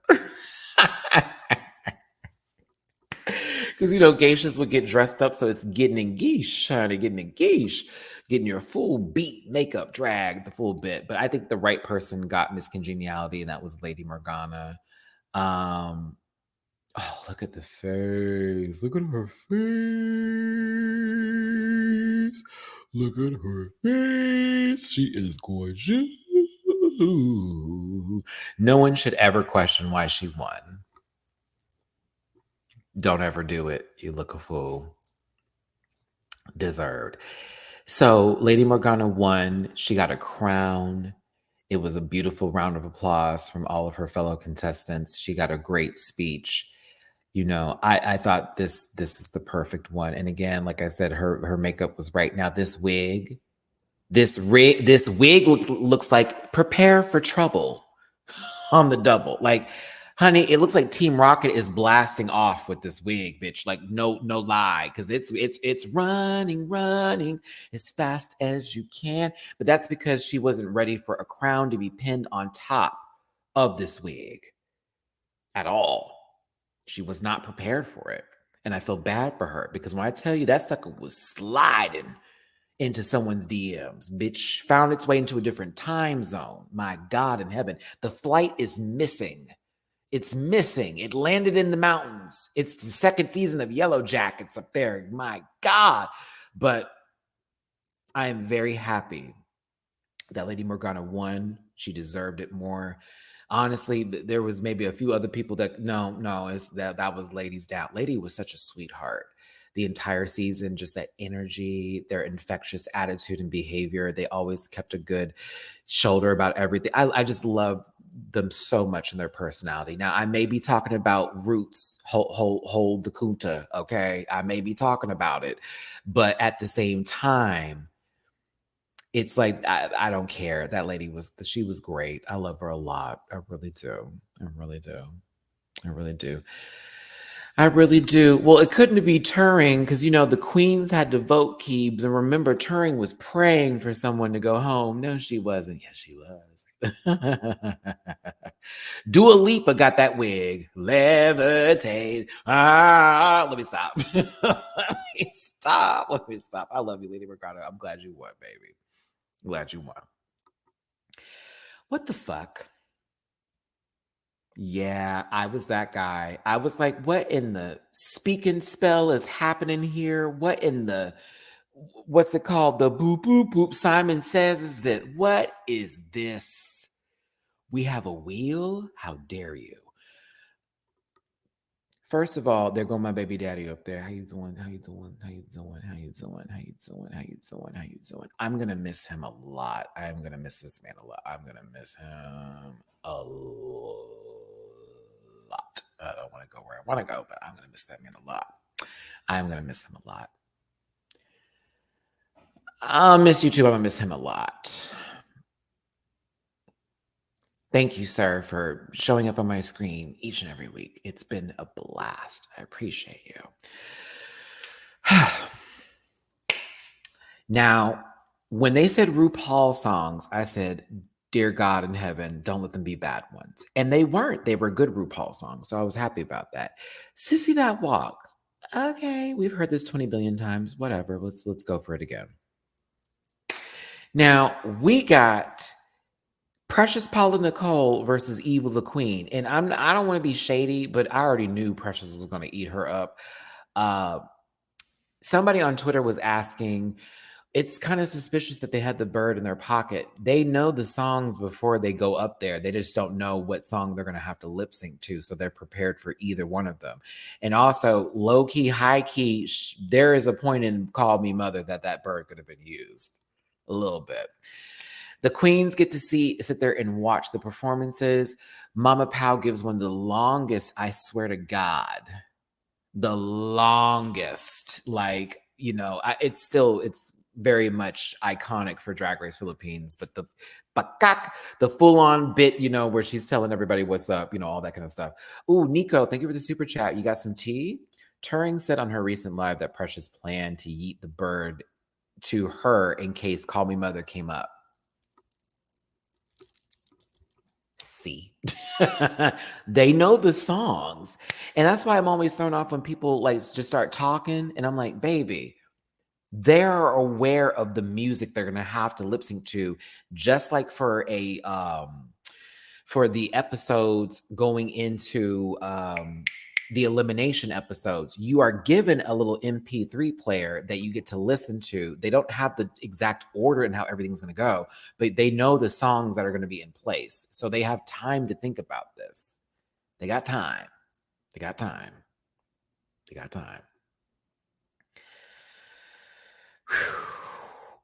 Because, geishas would get dressed up, so it's getting in geesh, honey, getting in geesh. Getting your full beat, makeup, drag, the full bit. But I think the right person got Miss Congeniality, and that was Lady Morgana. Oh, look at the face. Look at her face. Look at her face. She is gorgeous. No one should ever question why she won. Don't ever do it. You look a fool. Deserved. So Lady Morgana won. She got a crown. It was a beautiful round of applause from all of her fellow contestants. She got a great speech. I thought this is the perfect one. And again, like I said, her makeup was right. Now this wig looks like prepare for trouble on the double. Like, honey, it looks like Team Rocket is blasting off with this wig, bitch. Like, no lie, because it's running as fast as you can. But that's because she wasn't ready for a crown to be pinned on top of this wig at all. She was not prepared for it. And I feel bad for her because when I tell you that sucker was sliding into someone's DMs, bitch, found its way into a different time zone. My God in heaven. The flight is missing. It's missing. It landed in the mountains. It's the second season of Yellow Jackets up there. My God. But I am very happy that Lady Morgana won. She deserved it more. Honestly, there was maybe a few other people that that was Lady's down. Lady was such a sweetheart the entire season, just that energy, their infectious attitude and behavior. They always kept a good shoulder about everything. I just love them so much in their personality. Now, I may be talking about Roots, hold the kunta, okay? I may be talking about it, but at the same time, it's like, I don't care. That lady she was great. I love her a lot. I really do. I really do. I really do. I really do. Well, it couldn't be Turing because, the queens had to vote, Keebs. And remember, Turing was praying for someone to go home. No, she wasn't. Yes, she was. Dua Lipa got that wig. Levitate. Let me stop. Let me stop. I love you, Lady Morgana. I'm glad you won, baby. Glad you won. What the fuck? Yeah, I was that guy. I was like, what in the speaking spell is happening here? What in the, what's it called? The boop, boop, boop. Simon Says is that, what is this? We have a wheel? How dare you? First of all, there go my baby daddy up there. How you doing? How you doing? How you doing? How you doing? How you doing? How you doing? How you doing? I'm gonna miss him a lot. I'm gonna miss this man a lot. I'm gonna miss him a lot. I don't want to go where I want to go, but I'm gonna miss that man a lot. I'm gonna miss him a lot. I'll miss you too. I'm gonna miss him a lot. Thank you, sir, for showing up on my screen each and every week. It's been a blast. I appreciate you. Now, when they said RuPaul songs, I said, dear God in heaven, don't let them be bad ones. And they weren't. They were good RuPaul songs. So I was happy about that. Sissy That Walk. Okay, we've heard this 20 billion times. Whatever. Let's go for it again. Now, we got Precious Paula Nicole versus Eva the Queen. And I don't want to be shady, but I already knew Precious was going to eat her up. Somebody on Twitter was asking, it's kind of suspicious that they had the bird in their pocket. They know the songs before they go up there. They just don't know what song they're going to have to lip sync to. So they're prepared for either one of them. And also, low key, high key, there is a point in Call Me Mother that bird could have been used a little bit. The queens get to sit there and watch the performances. Mama Pow gives one of the longest, I swear to God, the longest, like, it's very much iconic for Drag Race Philippines, but the full-on bit, where she's telling everybody what's up, all that kind of stuff. Ooh, Nico, thank you for the super chat. You got some tea? Turing said on her recent live that Precious planned to yeet the bird to her in case Call Me Mother came up. See, they know the songs, and that's why I'm always thrown off when people like just start talking, and I'm like, baby, they're aware of the music they're gonna have to lip sync to, just like for the episodes going into the elimination episodes, you are given a little MP3 player that you get to listen to. They don't have the exact order and how everything's going to go, but they know the songs that are going to be in place. So they have time to think about this. They got time. They got time. They got time.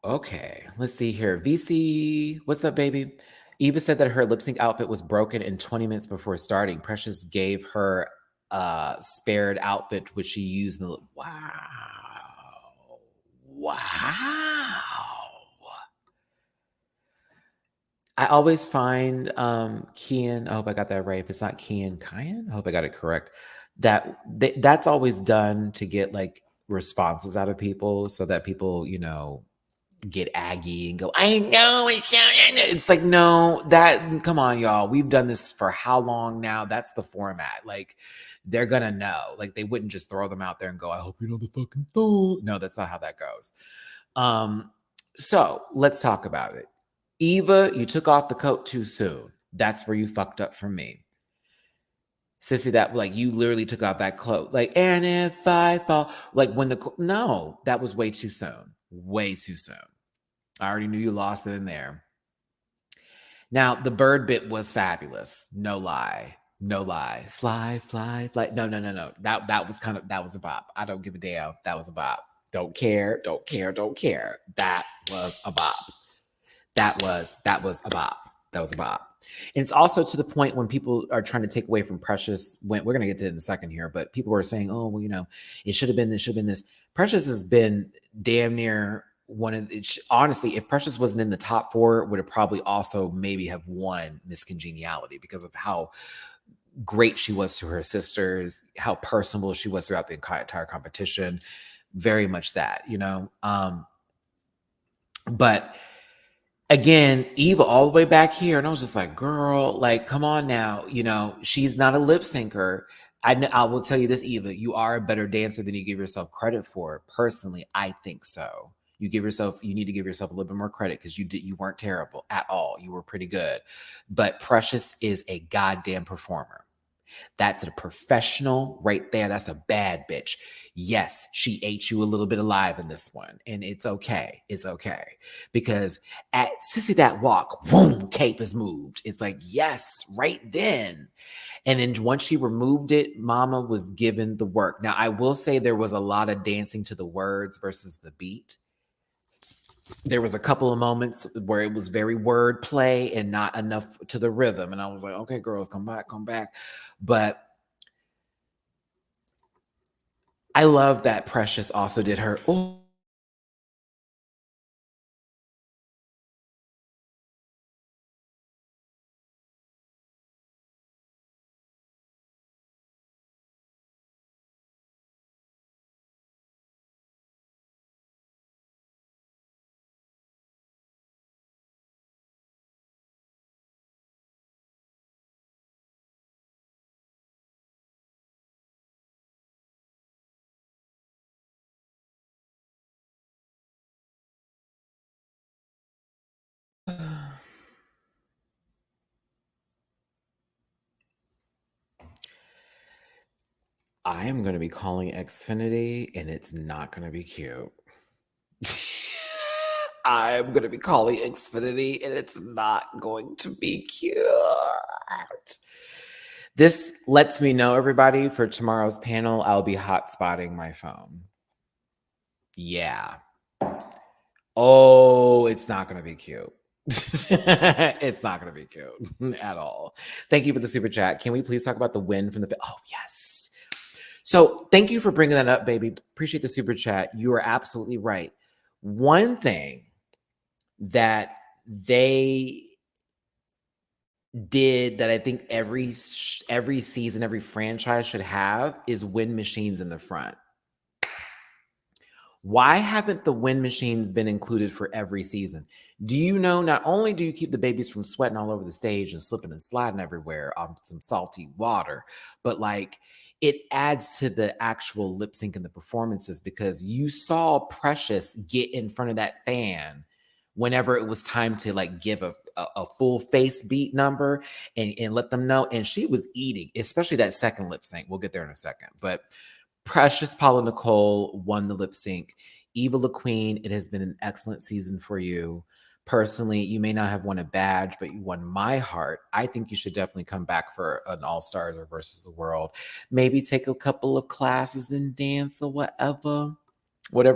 Okay, let's see here. VC, what's up, baby? Eva said that her lip sync outfit was broken in 20 minutes before starting. Precious gave her spared outfit, which she used in the. Wow. I always find Kian, I hope I got that right. If it's not Kian, I hope I got it correct. That's always done to get like responses out of people so that people, get aggy and go, I know it's like, no, come on, y'all. We've done this for how long now? That's the format. Like, they're gonna know. Like, they wouldn't just throw them out there and go, I hope you know the fucking thing. No, that's not how that goes. So let's talk about it. Eva, you took off the coat too soon. That's where you fucked up for me. Sissy, that like you literally took off that cloak. Like, and if I fall, like no, that was way too soon. Way too soon. I already knew you lost it in there. Now, the bird bit was fabulous. No lie. No lie. Fly, fly, fly. No. That was a bop. I don't give a damn. That was a bop. Don't care. That was a bop. That was a bop. That was a bop. And it's also to the point when people are trying to take away from Precious. When we're gonna get to it in a second here, but people were saying, "Oh, well, it should have been this. Should have been this." Precious has been damn near one of. Honestly, if Precious wasn't in the top four, would have probably also maybe have won Miss Congeniality because of how great she was to her sisters, how personable she was throughout the entire competition. Very much that, but again, Eva all the way back here, and I was just like, girl, like, come on now. She's not a lip syncer. I will tell you this, Eva, you are a better dancer than you give yourself credit for. Personally, I think so. You need to give yourself a little bit more credit because you weren't terrible at all. You were pretty good. But Precious is a goddamn performer. That's a professional right there. That's a bad bitch. Yes, she ate you a little bit alive in this one, and it's okay. It's okay because at Sissy that walk, boom, cape is moved. It's like yes, right then. And then once she removed it, Mama was given the work. Now I will say there was a lot of dancing to the words versus the beat. There was a couple of moments where it was very word play and not enough to the rhythm. And I was like, okay, girls, come back. But I love that Precious also did her. Oh, I am going to be calling Xfinity, and it's not going to be cute. I'm going to be calling Xfinity and it's not going to be cute. This lets me know, everybody, for tomorrow's panel, I'll be hotspotting my phone. Yeah. Oh, it's not going to be cute. It's not going to be cute at all. Thank you for the super chat. Can we please talk about the win from the... Oh, yes. So thank you for bringing that up, baby. Appreciate the super chat. You are absolutely right. One thing that they did that I think every season, every franchise should have is win machines in the front. Why haven't the win machines been included for every season? Do you know, not only do you keep the babies from sweating all over the stage and slipping and sliding everywhere on some salty water, but like it adds to the actual lip sync and the performances, because you saw Precious get in front of that fan whenever it was time to like give a full face beat number and let them know. And she was eating, especially that second lip sync. We'll get there in a second. But Precious Paula Nicole won the lip sync. Eva LaQueen, it has been an excellent season for you. Personally, you may not have won a badge, but you won my heart. I think you should definitely come back for an All-Stars or Versus the World. Maybe take a couple of classes in dance or whatever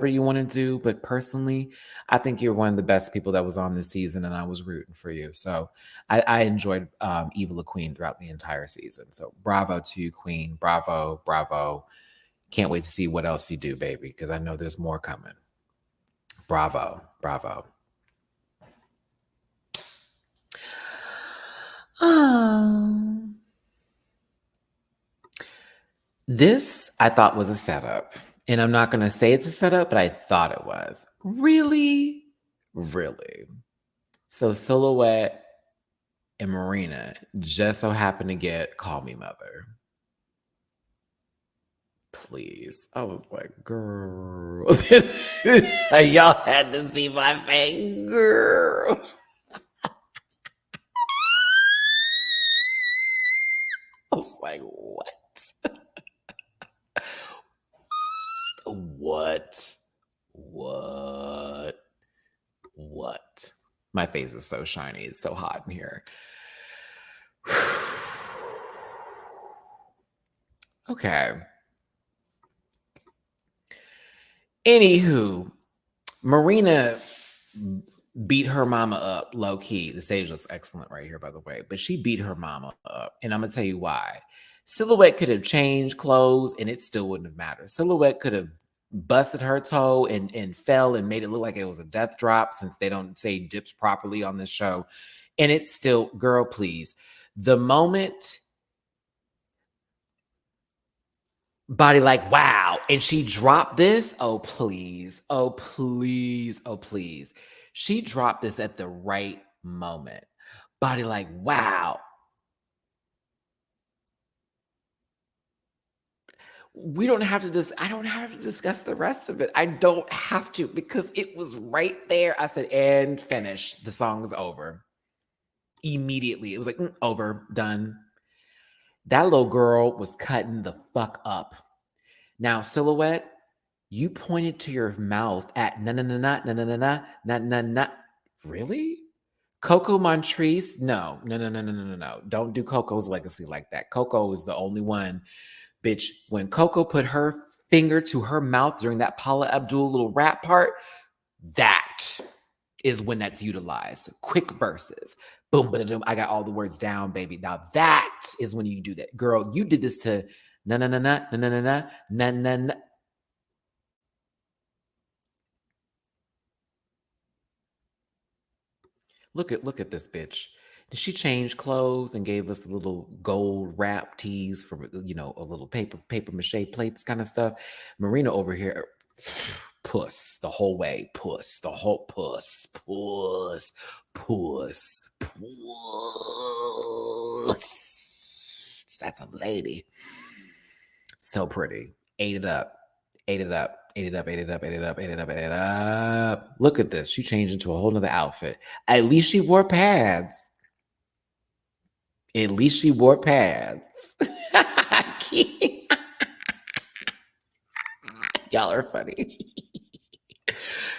you want to do. But personally, I think you're one of the best people that was on this season, and I was rooting for you. So I enjoyed Eva LaQueen throughout the entire season. So bravo to you, Queen. Bravo, bravo. Can't wait to see what else you do, baby, because I know there's more coming. Bravo, bravo. This I thought was a setup. And I'm not going to say it's a setup, but I thought it was. Really? Really? So Silhouette and Marina just so happened to get Call Me Mother. Please. I was like, girl. Y'all had to see my face, girl. I was like, what? What? My face is so shiny. It's so hot in here. Okay. Anywho, Marina beat her mama up low key. The stage looks excellent right here, by the way, but she beat her mama up. And I'm going to tell you why. Silhouette could have changed clothes and it still wouldn't have mattered. Silhouette could have busted her toe and fell and made it look like it was a death drop, since they don't say dips properly on this show. And it's still, girl, please. The moment Body like, wow. And she dropped this. Oh, please. Oh, please. Oh, please. She dropped this at the right moment. Body like, wow. We don't have to I don't have to discuss the rest of it. I don't have to, because it was right there. I said, and finish. The song's over. Immediately. It was like, over, done. That little girl was cutting the fuck up. Now, Silhouette, you pointed to your mouth at na. Really? Coco Montrese? No. Don't do Coco's legacy like that. Coco is the only one. Bitch, when Coco put her finger to her mouth during that Paula Abdul little rap part, that is when that's utilized. Quick verses. Boom, boom, I got all the words down, baby. Now that is when you do that. Girl, you did this to na. Look at this bitch. Did she change clothes and gave us a little gold wrap tees for, a little paper mache plates kind of stuff? Marina over here, puss the whole way. Puss. That's a lady. So pretty. Ate it up. Look at this. She changed into a whole nother outfit. At least she wore pads. Y'all are funny.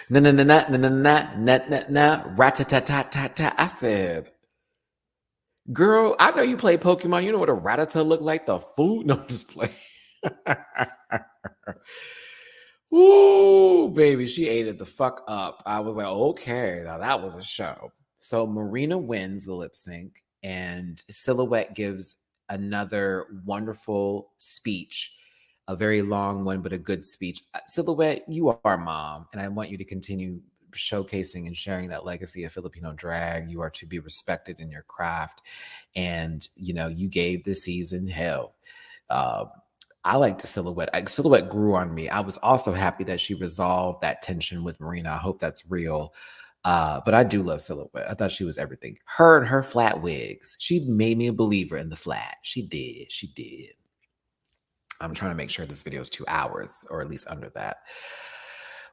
Na na na na na na na na na na rat-ta-ta-ta-ta-ta. I said, girl, I know you play Pokemon. You know what a Rattata look like? The food? No, I'm just playing. Ooh, baby, she ate it the fuck up. I was like, okay, now that was a show. So Marina wins the lip sync, and Silhouette gives another wonderful speech, a very long one, but a good speech. Silhouette, you are mom, and I want you to continue showcasing and sharing that legacy of Filipino drag. You are to be respected in your craft, and you gave the season hell. I liked Silhouette. Silhouette grew on me. I was also happy that she resolved that tension with Marina. I hope that's real. But I do love Silhouette. I thought she was everything. Her and her flat wigs. She made me a believer in the flat. She did. She did. I'm trying to make sure this video is 2 hours or at least under that.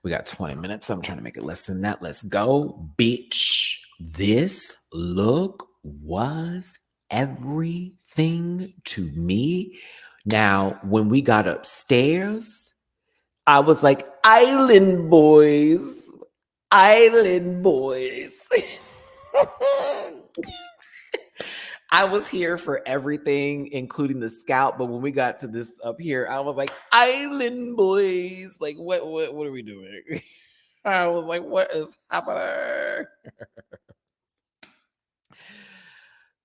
We got 20 minutes. I'm trying to make it less than that. Let's go. Bitch, this look was everything to me. Now, when we got upstairs, I was like, Island boys. Island boys. I was here for everything, including the scalp. But when we got to this up here, I was like, Island boys. Like, what are we doing? I was like, what is happening?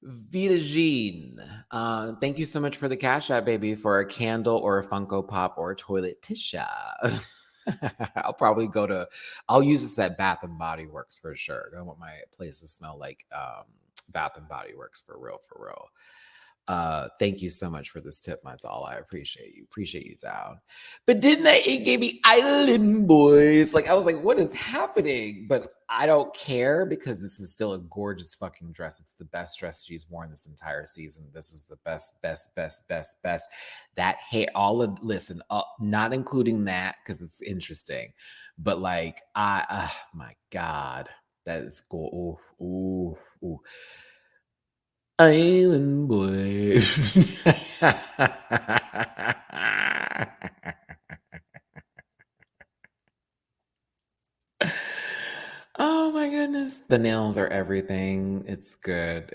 Vita Jean, thank you so much for the Cash App, baby, for a candle or a Funko Pop or a toilet tissue. I'll use this at Bath and Body Works for sure. I want my place to smell like Bath and Body Works for real, for real. Thank you so much for this tip, my doll. I appreciate you, Down. But it gave me Island boys. Like, I was like, what is happening? But I don't care because this is still a gorgeous fucking dress. It's the best dress she's worn this entire season. This is the best. That hair, not including that because it's interesting. But like, my God, that is cool. Ooh. Island boy. Oh my goodness. The nails are everything. It's good.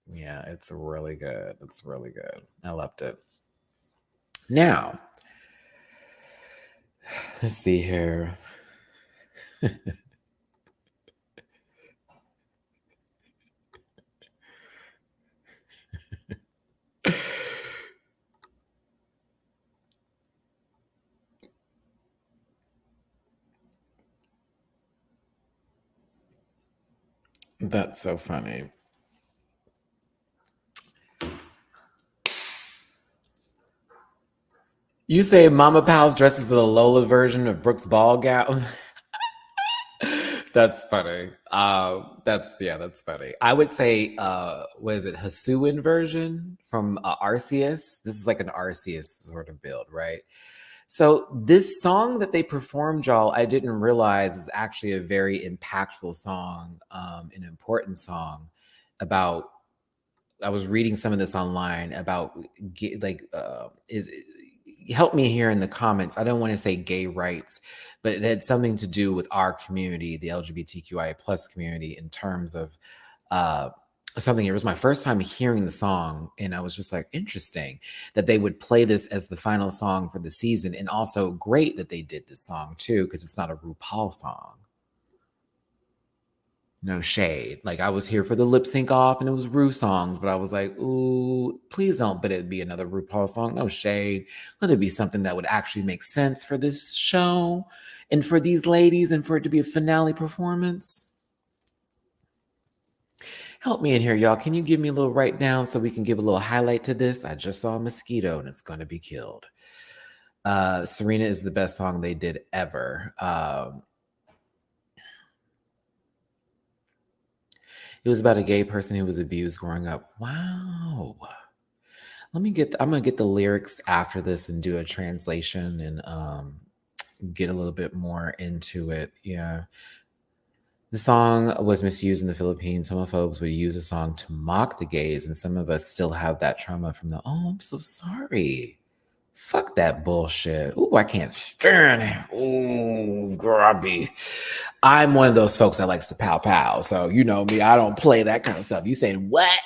Yeah, it's really good. I loved it. Now, let's see here. That's so funny. You say Mama Powell's dresses a Lola version of Brooke's ball gown? That's funny. That's funny. I would say, what is it, Hasuan version from Arceus? This is like an Arceus sort of build, right? So this song that they performed, y'all, I didn't realize is actually a very impactful song, an important song about. I was reading some of this online about help me here in the comments. I don't want to say gay rights, but it had something to do with our community, the LGBTQIA plus community, in terms of something. It was my first time hearing the song, and I was just like, interesting that they would play this as the final song for the season, and also great that they did this song too, because it's not a RuPaul song. No shade. Like, I was here for the lip sync off and it was Ru songs, but I was like, ooh, please don't, but it be another RuPaul song. No shade. Let it be something that would actually make sense for this show and for these ladies and for it to be a finale performance. Help me in here, y'all. Can you give me a little write down so we can give a little highlight to this? I just saw a mosquito and it's going to be killed. Serena is the best song they did ever. It was about a gay person who was abused growing up. Wow. I'm gonna get the lyrics after this and do a translation and get a little bit more into it. Yeah. The song was misused in the Philippines. Homophobes would use the song to mock the gays, and some of us still have that trauma from I'm so sorry. Fuck that bullshit. Ooh, I can't stand it. Ooh, grubby. I'm one of those folks that likes to pow pow. So you know me, I don't play that kind of stuff. You saying what?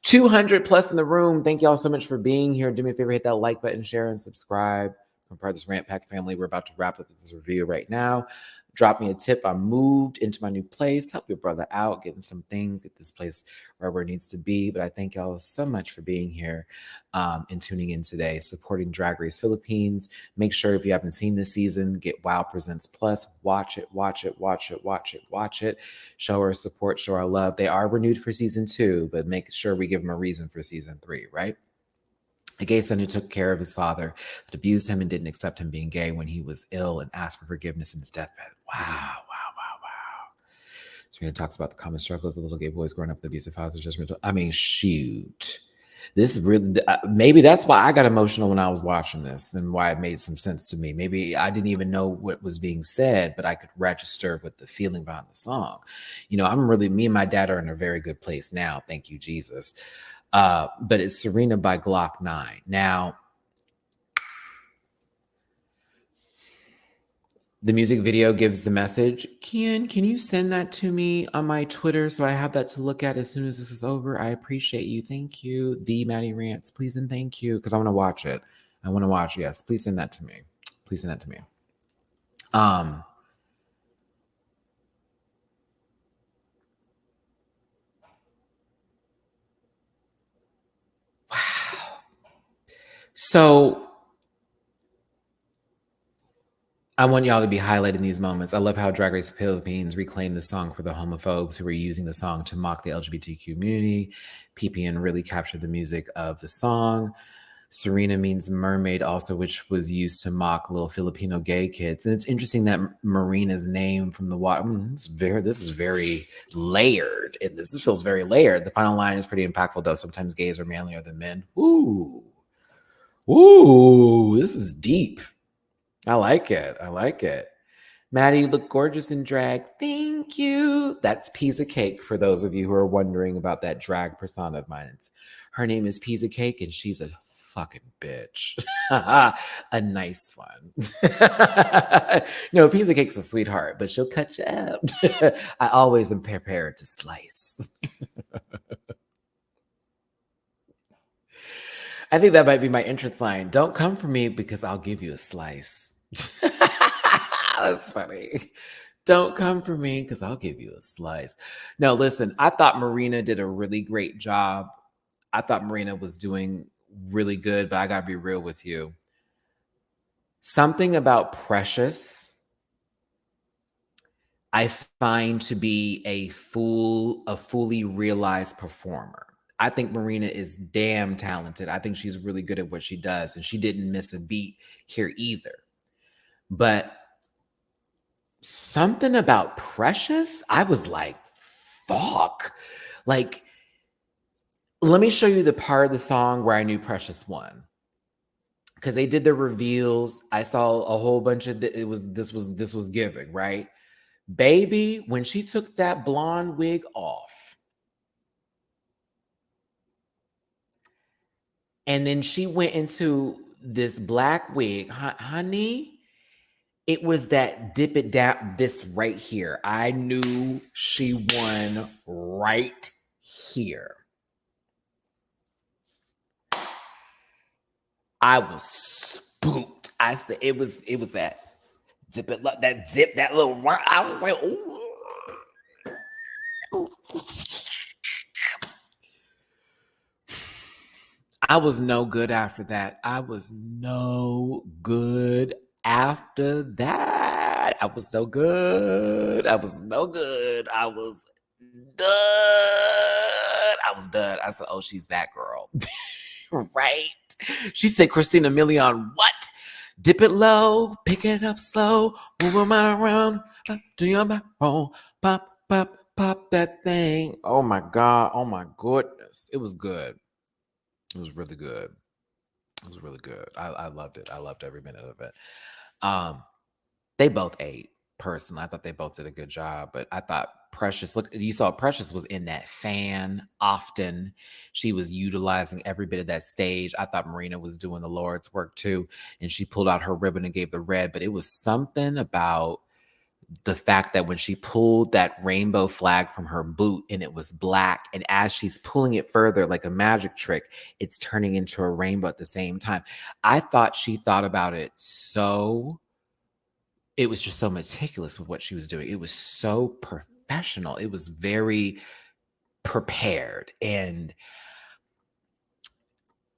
200 plus in the room. Thank you all so much for being here. Do me a favor, hit that like button, share, and subscribe. I'm part of this Rant Pack family. We're about to wrap up this review right now. Drop me a tip. I moved into my new place. Help your brother out, getting some things, get this place where it needs to be. But I thank y'all so much for being here and tuning in today, supporting Drag Race Philippines. Make sure if you haven't seen this season, get Wow Presents Plus. Watch it, watch it, watch it, watch it, watch it. Show our support, show our love. They are renewed for season 2, but make sure we give them a reason for season 3, right? A gay son who took care of his father that abused him and didn't accept him being gay when he was ill and asked for forgiveness in his deathbed. Wow, wow, wow, wow. Serena talks about the common struggles of little gay boys growing up with abusive fathers. I mean, shoot. This is really, maybe that's why I got emotional when I was watching this and why it made some sense to me. Maybe I didn't even know what was being said, but I could register with the feeling behind the song. You know, me and my dad are in a very good place now. Thank you, Jesus. But it's Serena by Glock 9. Now, the music video gives the message. Can you send that to me on my Twitter so I have that to look at as soon as this is over? I appreciate you. Thank you. The Matty Rants, please and thank you. Because I want to watch it. I want to watch. Yes, please send that to me. Please send that to me. Wow. So I want y'all to be highlighting these moments. I love how Drag Race Philippines reclaimed the song for the homophobes who were using the song to mock the LGBTQ community. PPN really captured the music of the song. Serena means mermaid also, which was used to mock little Filipino gay kids. And it's interesting that Marina's name from the water, this is very layered. This feels very layered. The final line is pretty impactful though. Sometimes gays are manlier than men. Ooh, this is deep. I like it. I like it. Matty, you look gorgeous in drag. Thank you. That's Pizza Cake for those of you who are wondering about that drag persona of mine. Her name is Pizza Cake and she's a fucking bitch. A nice one. No, Pizza Cake's a sweetheart, but she'll cut you up. I always am prepared to slice. I think that might be my entrance line. Don't come for me because I'll give you a slice. That's funny. Don't come for me because I'll give you a slice. No, listen, I thought Marina did a really great job. I thought Marina was doing really good, but I got to be real with you. Something about Precious I find to be a fully realized performer. I think Marina is damn talented. I think she's really good at what she does, and she didn't miss a beat here either. But something about Precious, I was like, fuck. Like, let me show you the part of the song where I knew Precious won. Because they did the reveals. I saw a whole bunch of this was giving, right? Baby, when she took that blonde wig off, and then she went into this black wig, honey, it was that dip it down, this right here. I knew she won right here. I was spooked. I said it was that zip it, that zip, that little run. I was like, ooh. I was no good after that. I was no good after that. I was no good. I was no good. I was done. I was done. I said, oh, she's that girl. Right? She said, Christina Milian, what? Dip it low, pick it up slow, move them around, do your back roll, pop, pop, pop that thing. Oh my God. Oh my goodness. It was good. It was really good. It was really good. I loved it. I loved every minute of it. They both ate. personally. I thought they both did a good job, but I thought Precious, look, you saw Precious was in that fan often. She was utilizing every bit of that stage. I thought Marina was doing the Lord's work too, and she pulled out her ribbon and gave the red, but it was something about the fact that when she pulled that rainbow flag from her boot and it was black, and as she's pulling it further like a magic trick, it's turning into a rainbow at the same time. I thought she thought about it so, it was just so meticulous with what she was doing. It was so professional. It was very prepared. And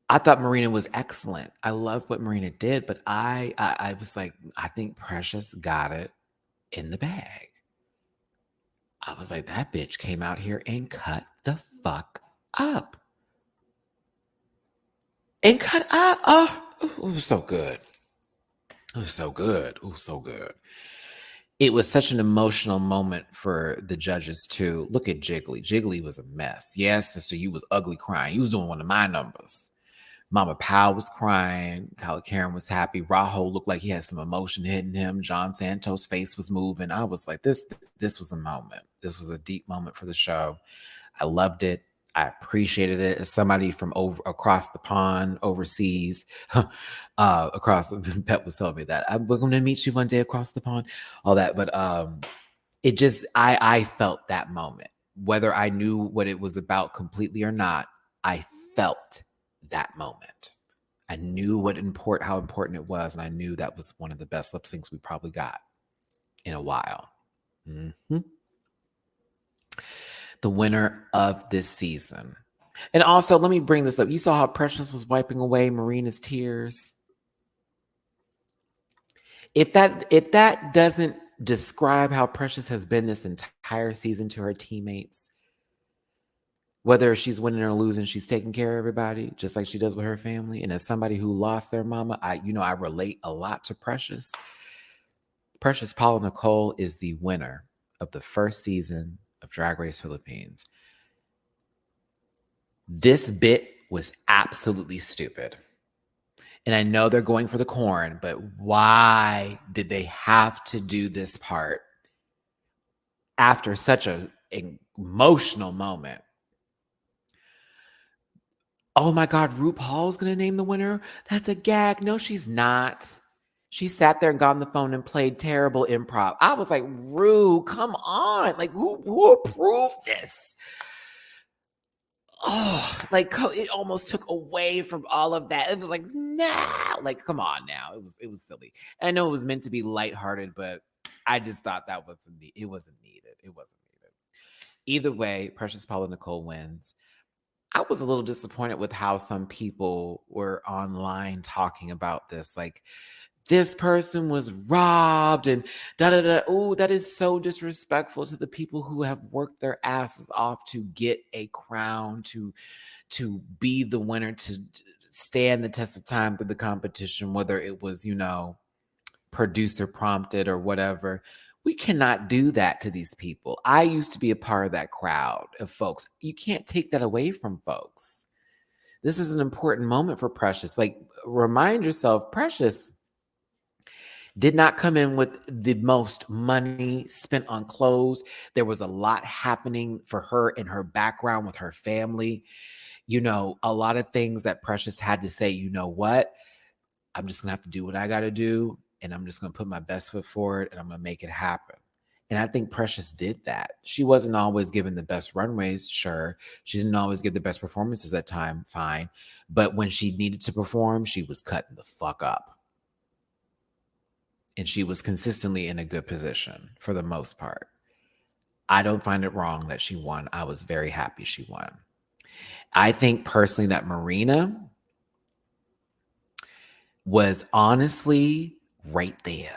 I thought Marina was excellent. I loved what Marina did, but I was like, I think Precious got it in the bag. I was like, that bitch came out here and cut the fuck up. And cut up. Oh, it was so good. It was so good. It was so good. It was such an emotional moment for the judges too. Look at Jiggly. Jiggly was a mess. Yes, so you was ugly crying. You was doing one of my numbers. Mama Powell was crying. Kyla Karen was happy. Rajo looked like he had some emotion hitting him. John Santos' face was moving. I was like, this was a moment. This was a deep moment for the show. I loved it. I appreciated it. As somebody from across the pond, overseas, across, Pet was telling me that we're going to meet you one day across the pond, all that. But it just, I felt that moment. Whether I knew what it was about completely or not, I felt that moment. I knew how important it was, and I knew that was one of the best lip syncs we probably got in a while. Mm-hmm. The winner of this season. And also, let me bring this up. You saw how Precious was wiping away Marina's tears. If that doesn't describe how Precious has been this entire season to her teammates, whether she's winning or losing, she's taking care of everybody, just like she does with her family. And as somebody who lost their mama, I relate a lot to Precious. Precious Paula Nicole is the winner of the first season of Drag Race Philippines. This bit was absolutely stupid. And I know they're going for the corn, but why did they have to do this part after such an emotional moment? Oh my God, RuPaul's going to name the winner? That's a gag. No, she's not. She sat there and got on the phone and played terrible improv. I was like, Ru, come on. Like, who approved this? Oh, like it almost took away from all of that. It was like, nah, like, come on now. It was silly. And I know it was meant to be lighthearted, but I just thought it wasn't needed. It wasn't needed. Either way, Precious Paula Nicole wins. I was a little disappointed with how some people were online talking about this. Like, this person was robbed and da da da. Oh, that is so disrespectful to the people who have worked their asses off to get a crown, to be the winner, to stand the test of time through the competition, whether it was, producer prompted or whatever. We cannot do that to these people. I used to be a part of that crowd of folks. You can't take that away from folks. This is an important moment for Precious. Like, remind yourself, Precious did not come in with the most money spent on clothes. There was a lot happening for her in her background with her family. A lot of things that Precious had to say, you know what? I'm just going to have to do what I got to do. And I'm just going to put my best foot forward and I'm going to make it happen. And I think Precious did that. She wasn't always given the best runways, sure. She didn't always give the best performances at time, fine. But when she needed to perform, she was cutting the fuck up. And she was consistently in a good position for the most part. I don't find it wrong that she won. I was very happy she won. I think personally that Marina was honestly right there.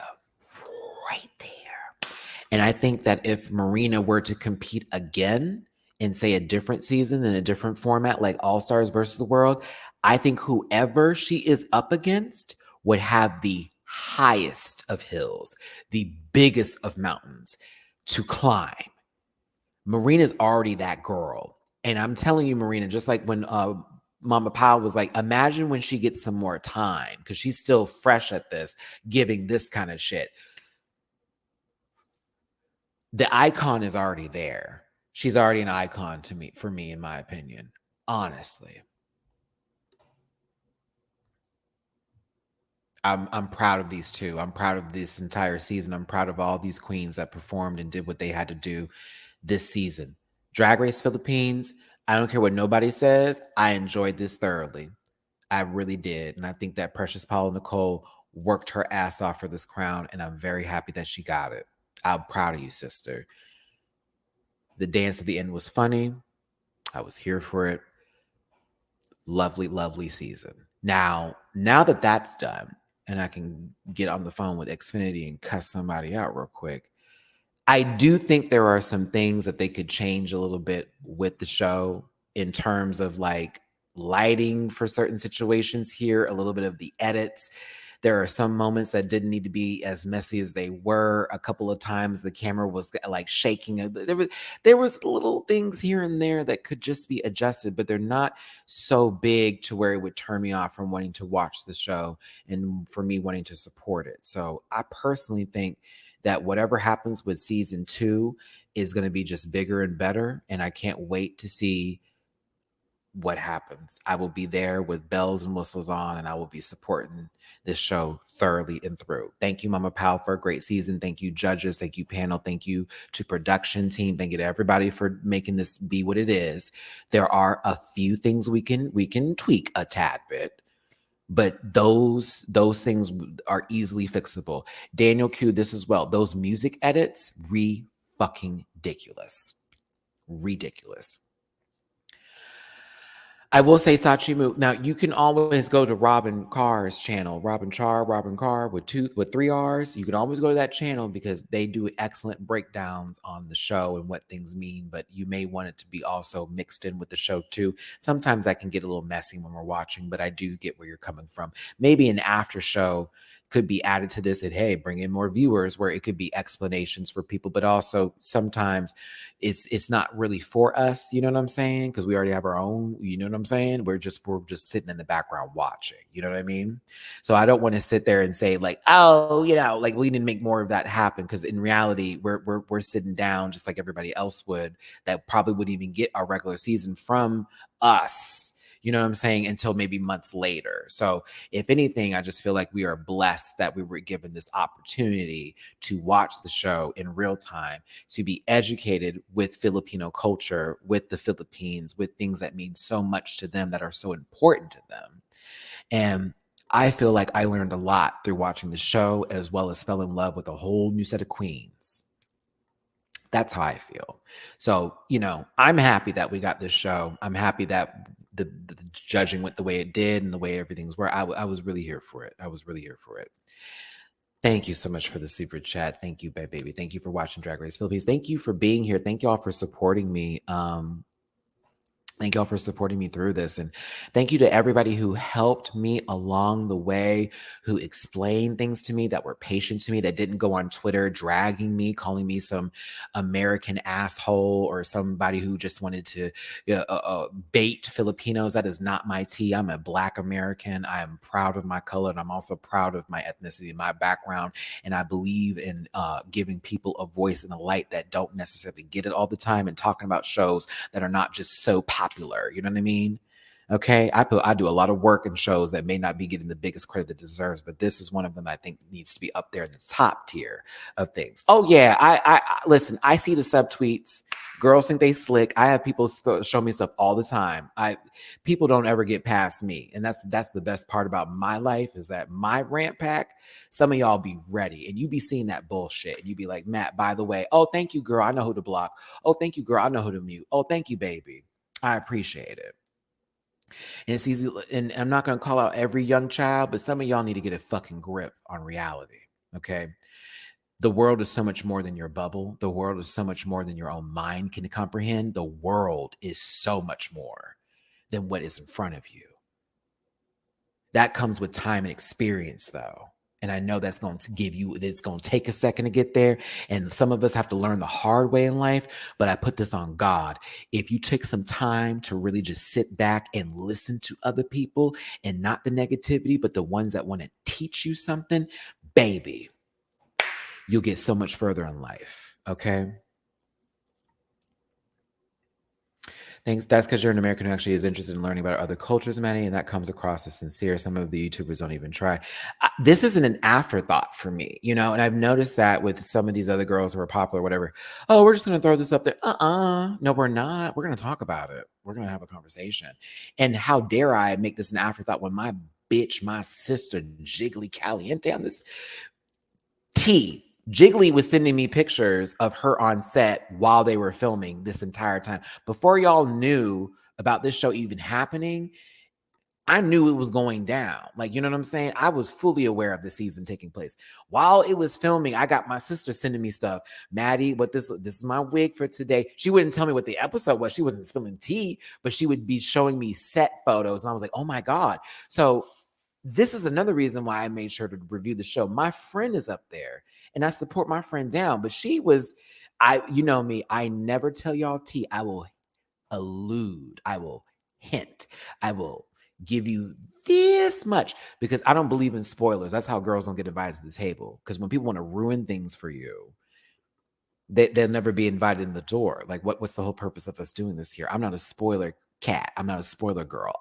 And I think that if Marina were to compete again in, say, a different season in a different format, like All Stars versus the World, I think whoever she is up against would have the highest of hills, the biggest of mountains to climb. Marina's already that girl. And I'm telling you, Marina, just like when Mama Powell was like, imagine when she gets some more time, because she's still fresh at this, giving this kind of shit. The icon is already there. She's already an icon to me, for me, in my opinion. Honestly. I'm proud of these two. I'm proud of this entire season. I'm proud of all these queens that performed and did what they had to do this season. Drag Race Philippines, I don't care what nobody says. I enjoyed this thoroughly. I really did. And I think that Precious Paula Nicole worked her ass off for this crown, and I'm very happy that she got it. I'm proud of you, sister. The dance at the end was funny. I was here for it. Lovely, lovely season. Now that that's done, and I can get on the phone with Xfinity and cuss somebody out real quick, I do think there are some things that they could change a little bit with the show in terms of like lighting for certain situations here, a little bit of the edits. There are some moments that didn't need to be as messy as they were. A couple of times the camera was like shaking. There was little things here and there that could just be adjusted, but they're not so big to where it would turn me off from wanting to watch the show and for me wanting to support it. So I personally think that whatever happens with season 2 is going to be just bigger and better. And I can't wait to see what happens. I will be there with bells and whistles on, and I will be supporting this show thoroughly and through. Thank you, Mama Pal, for a great season. Thank you, judges. Thank you, panel. Thank you to production team. Thank you to everybody for making this be what it is. There are a few things we can tweak a tad bit, but those things are easily fixable. Daniel Q, this as well. Those music edits, fucking ridiculous. Ridiculous. I will say Sachimu. Now you can always go to Robin Carr's channel, Robin Carr with 3 R's. You can always go to that channel because they do excellent breakdowns on the show and what things mean. But you may want it to be also mixed in with the show too. Sometimes that can get a little messy when we're watching, but I do get where you're coming from. Maybe an after show could be added to this, that hey, bring in more viewers, where it could be explanations for people, but also sometimes it's not really for us, you know what I'm saying? Because we already have our own, you know what I'm saying? We're just sitting in the background watching, you know what I mean? So I don't want to sit there and say like, oh, like we need to make more of that happen, because in reality, we're sitting down just like everybody else would, that probably wouldn't even get our regular season from us. You know what I'm saying? Until maybe months later. So if anything, I just feel like we are blessed that we were given this opportunity to watch the show in real time, to be educated with Filipino culture, with the Philippines, with things that mean so much to them, that are so important to them. And I feel like I learned a lot through watching the show, as well as fell in love with a whole new set of queens. That's how I feel. So, I'm happy that we got this show. I'm happy that the judging went the way it did and the way everything's were. I was really here for it. I was really here for it. Thank you so much for the super chat. Thank you, baby. Thank you for watching Drag Race Philippines. Thank you for being here. Thank you all for supporting me. Thank y'all for supporting me through this. And thank you to everybody who helped me along the way, who explained things to me, that were patient to me, that didn't go on Twitter dragging me, calling me some American asshole or somebody who just wanted to bait Filipinos. That is not my tea. I'm a Black American. I am proud of my color, and I'm also proud of my ethnicity, my background. And I believe in giving people a voice and a light that don't necessarily get it all the time, and talking about shows that are not just so popular. You know what I mean? Okay, I do a lot of work in shows that may not be getting the biggest credit it deserves, but this is one of them I think needs to be up there in the top tier of things. Oh yeah, I listen. I see the subtweets. Girls think they slick. I have people show me stuff all the time. People don't ever get past me, and that's the best part about my life, is that my rant pack. Some of y'all be ready, and you be seeing that bullshit, and you be like, Matt, by the way, oh thank you, girl, I know who to block. Oh thank you, girl, I know who to mute. Oh thank you, baby. I appreciate it. And it's easy, and I'm not going to call out every young child, but some of y'all need to get a fucking grip on reality, okay? The world is so much more than your bubble. The world is so much more than your own mind can comprehend. The world is so much more than what is in front of you. That comes with time and experience, though. And I know that's going to it's going to take a second to get there. And some of us have to learn the hard way in life, but I put this on God. If you take some time to really just sit back and listen to other people, and not the negativity, but the ones that want to teach you something, baby, you'll get so much further in life. Okay. Thanks. That's because you're an American who actually is interested in learning about other cultures, Matty, and that comes across as sincere. Some of the YouTubers don't even try. This isn't an afterthought for me, and I've noticed that with some of these other girls who are popular, whatever. Oh, we're just going to throw this up there. No, we're not. We're going to talk about it. We're going to have a conversation. And how dare I make this an afterthought when my sister, Jiggly Caliente on this T. Jiggly was sending me pictures of her on set while they were filming this entire time. Before y'all knew about this show even happening, I knew it was going down. Like, you know what I'm saying? I was fully aware of the season taking place. While it was filming, I got my sister sending me stuff. Matty, this is my wig for today. She wouldn't tell me what the episode was. She wasn't spilling tea, but she would be showing me set photos. And I was like, oh my God. So this is another reason why I made sure to review the show. My friend is up there and I support my friend down, but you know me, I never tell y'all tea. I will allude, I will hint, I will give you this much because I don't believe in spoilers. That's how girls don't get invited to the table. Because when people want to ruin things for you, they'll never be invited in the door. Like, what's the whole purpose of us doing this here? I'm not a spoiler cat. I'm not a spoiler girl.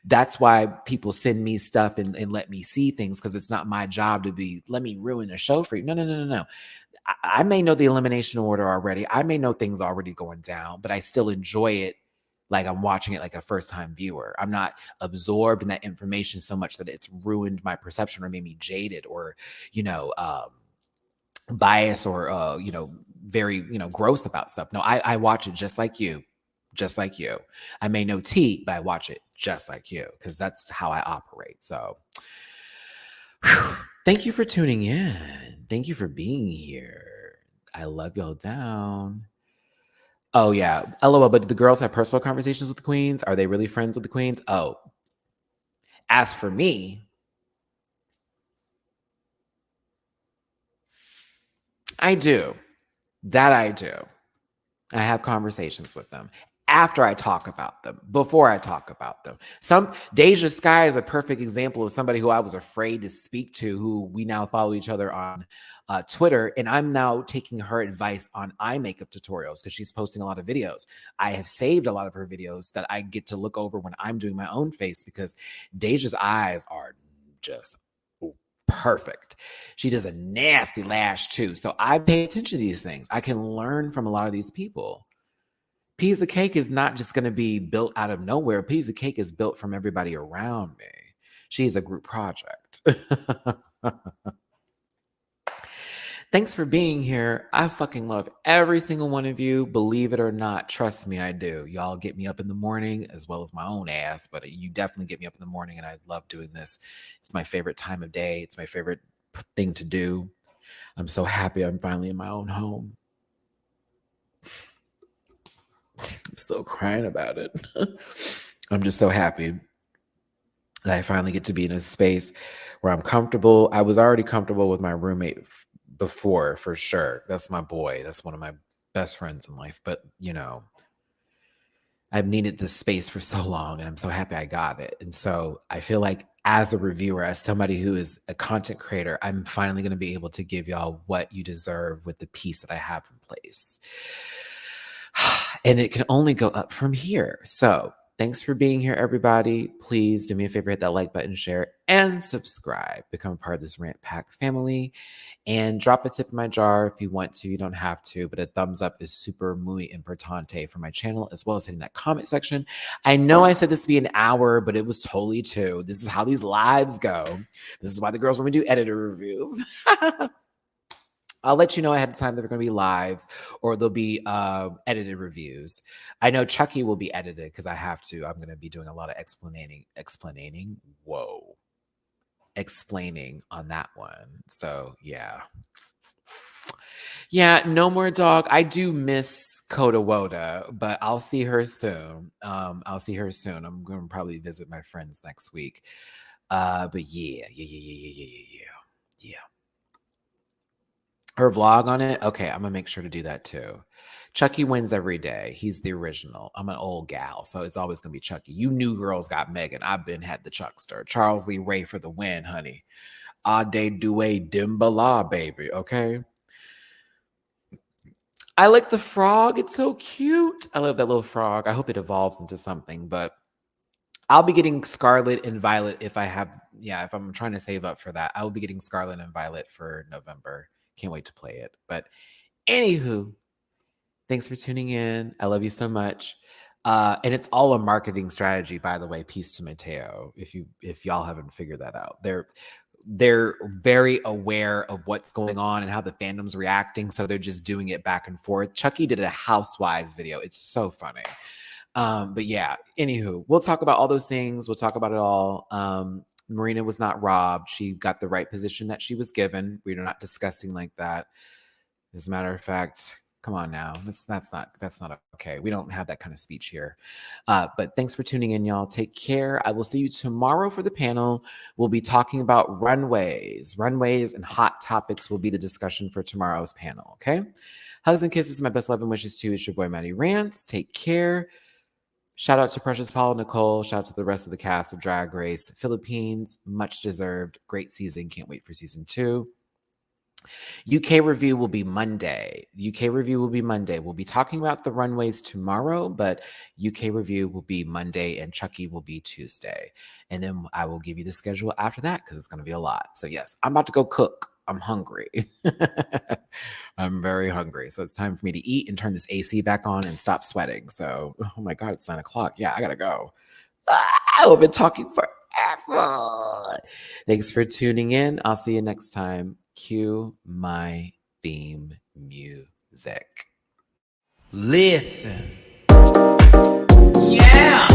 That's why people send me stuff and let me see things, because it's not my job to be, let me ruin a show for you. No. I may know the elimination order already. I may know things already going down, but I still enjoy it like I'm watching it like a first-time viewer. I'm not absorbed in that information so much that it's ruined my perception or made me jaded or, biased or, very, gross about stuff. No, I watch it just like you. Just like you. I may know tea, but I watch it just like you because that's how I operate. So thank you for tuning in. Thank you for being here. I love y'all down. Oh, yeah. LOL, but do the girls have personal conversations with the queens? Are they really friends with the queens? Oh, as for me, I do. That I do. I have conversations with them after I talk about them, before I talk about them. Deja Sky is a perfect example of somebody who I was afraid to speak to, who we now follow each other on Twitter. And I'm now taking her advice on eye makeup tutorials because she's posting a lot of videos. I have saved a lot of her videos that I get to look over when I'm doing my own face because Deja's eyes are just perfect. She does a nasty lash too. So I pay attention to these things. I can learn from a lot of these people. Piece of cake is not just going to be built out of nowhere. Piece of cake is built from everybody around me. She's a group project. Thanks for being here. I fucking love every single one of you. Believe it or not, trust me, I do. Y'all get me up in the morning as well as my own ass, but you definitely get me up in the morning and I love doing this. It's my favorite time of day. It's my favorite thing to do. I'm so happy I'm finally in my own home. I'm still crying about it. I'm just so happy that I finally get to be in a space where I'm comfortable. I was already comfortable with my roommate before, for sure. That's my boy. That's one of my best friends in life. But, I've needed this space for so long and I'm so happy I got it. And so I feel like as a reviewer, as somebody who is a content creator, I'm finally going to be able to give y'all what you deserve with the piece that I have in place. And it can only go up from here. So thanks for being here, everybody. Please do me a favor, hit that like button, share, and subscribe. Become a part of this Rant Pack family. And drop a tip in my jar if you want to. You don't have to, but a thumbs up is super muy importante for my channel, as well as hitting that comment section. I know I said this would be an hour, but it was totally 2. This is how these lives go. This is why the girls want me to do editor reviews. I'll let you know ahead of time that they're going to be lives or they'll be edited reviews. I know Chucky will be edited because I have to. I'm going to be doing a lot of explaining on that one. So yeah. Yeah, no more dog. I do miss Coda Woda, but I'll see her soon. I'm going to probably visit my friends next week. But yeah. Her vlog on it? Okay, I'm going to make sure to do that too. Chucky wins every day. He's the original. I'm an old gal, so it's always going to be Chucky. You new girls got Megan. I've been had the Chuckster. Charles Lee Ray for the win, honey. Ade Due Dimbala, baby, okay? I like the frog. It's so cute. I love that little frog. I hope it evolves into something, but I'll be getting Scarlet and Violet if I'm trying to save up for that. I will be getting Scarlet and Violet for November. Can't wait to play it. But anywho, thanks for tuning in. I love you so much. And it's all a marketing strategy, by the way. Peace to Mateo. If y'all haven't figured that out, they're very aware of what's going on and how the fandom's reacting, so they're just doing it back and forth. Chucky did a Housewives video. It's so funny. But yeah, anywho, we'll talk about all those things. We'll talk about it all. Marina was not robbed. She got the right position that she was given. We're not discussing like that. As a matter of fact, come on now. That's not okay. We don't have that kind of speech here. But thanks for tuning in, y'all. Take care. I will see you tomorrow for the panel. We'll be talking about runways. Runways and hot topics will be the discussion for tomorrow's panel, okay? Hugs and kisses. My best love and wishes to you. It's your boy, Matty Rants. Take care. Shout out to Precious Paul Nicole. Shout out to the rest of the cast of Drag Race Philippines. Much deserved. Great season. Can't wait for season 2. UK review will be Monday. We'll be talking about the runways tomorrow, but UK review will be Monday and Chucky will be Tuesday. And then I will give you the schedule after that because it's going to be a lot. So yes, I'm about to go cook. I'm hungry. I'm very hungry. So it's time for me to eat and turn this AC back on and stop sweating. So, oh my God, it's 9:00. Yeah, I got to go. I've been talking forever. Thanks for tuning in. I'll see you next time. Cue my theme music. Listen. Yeah.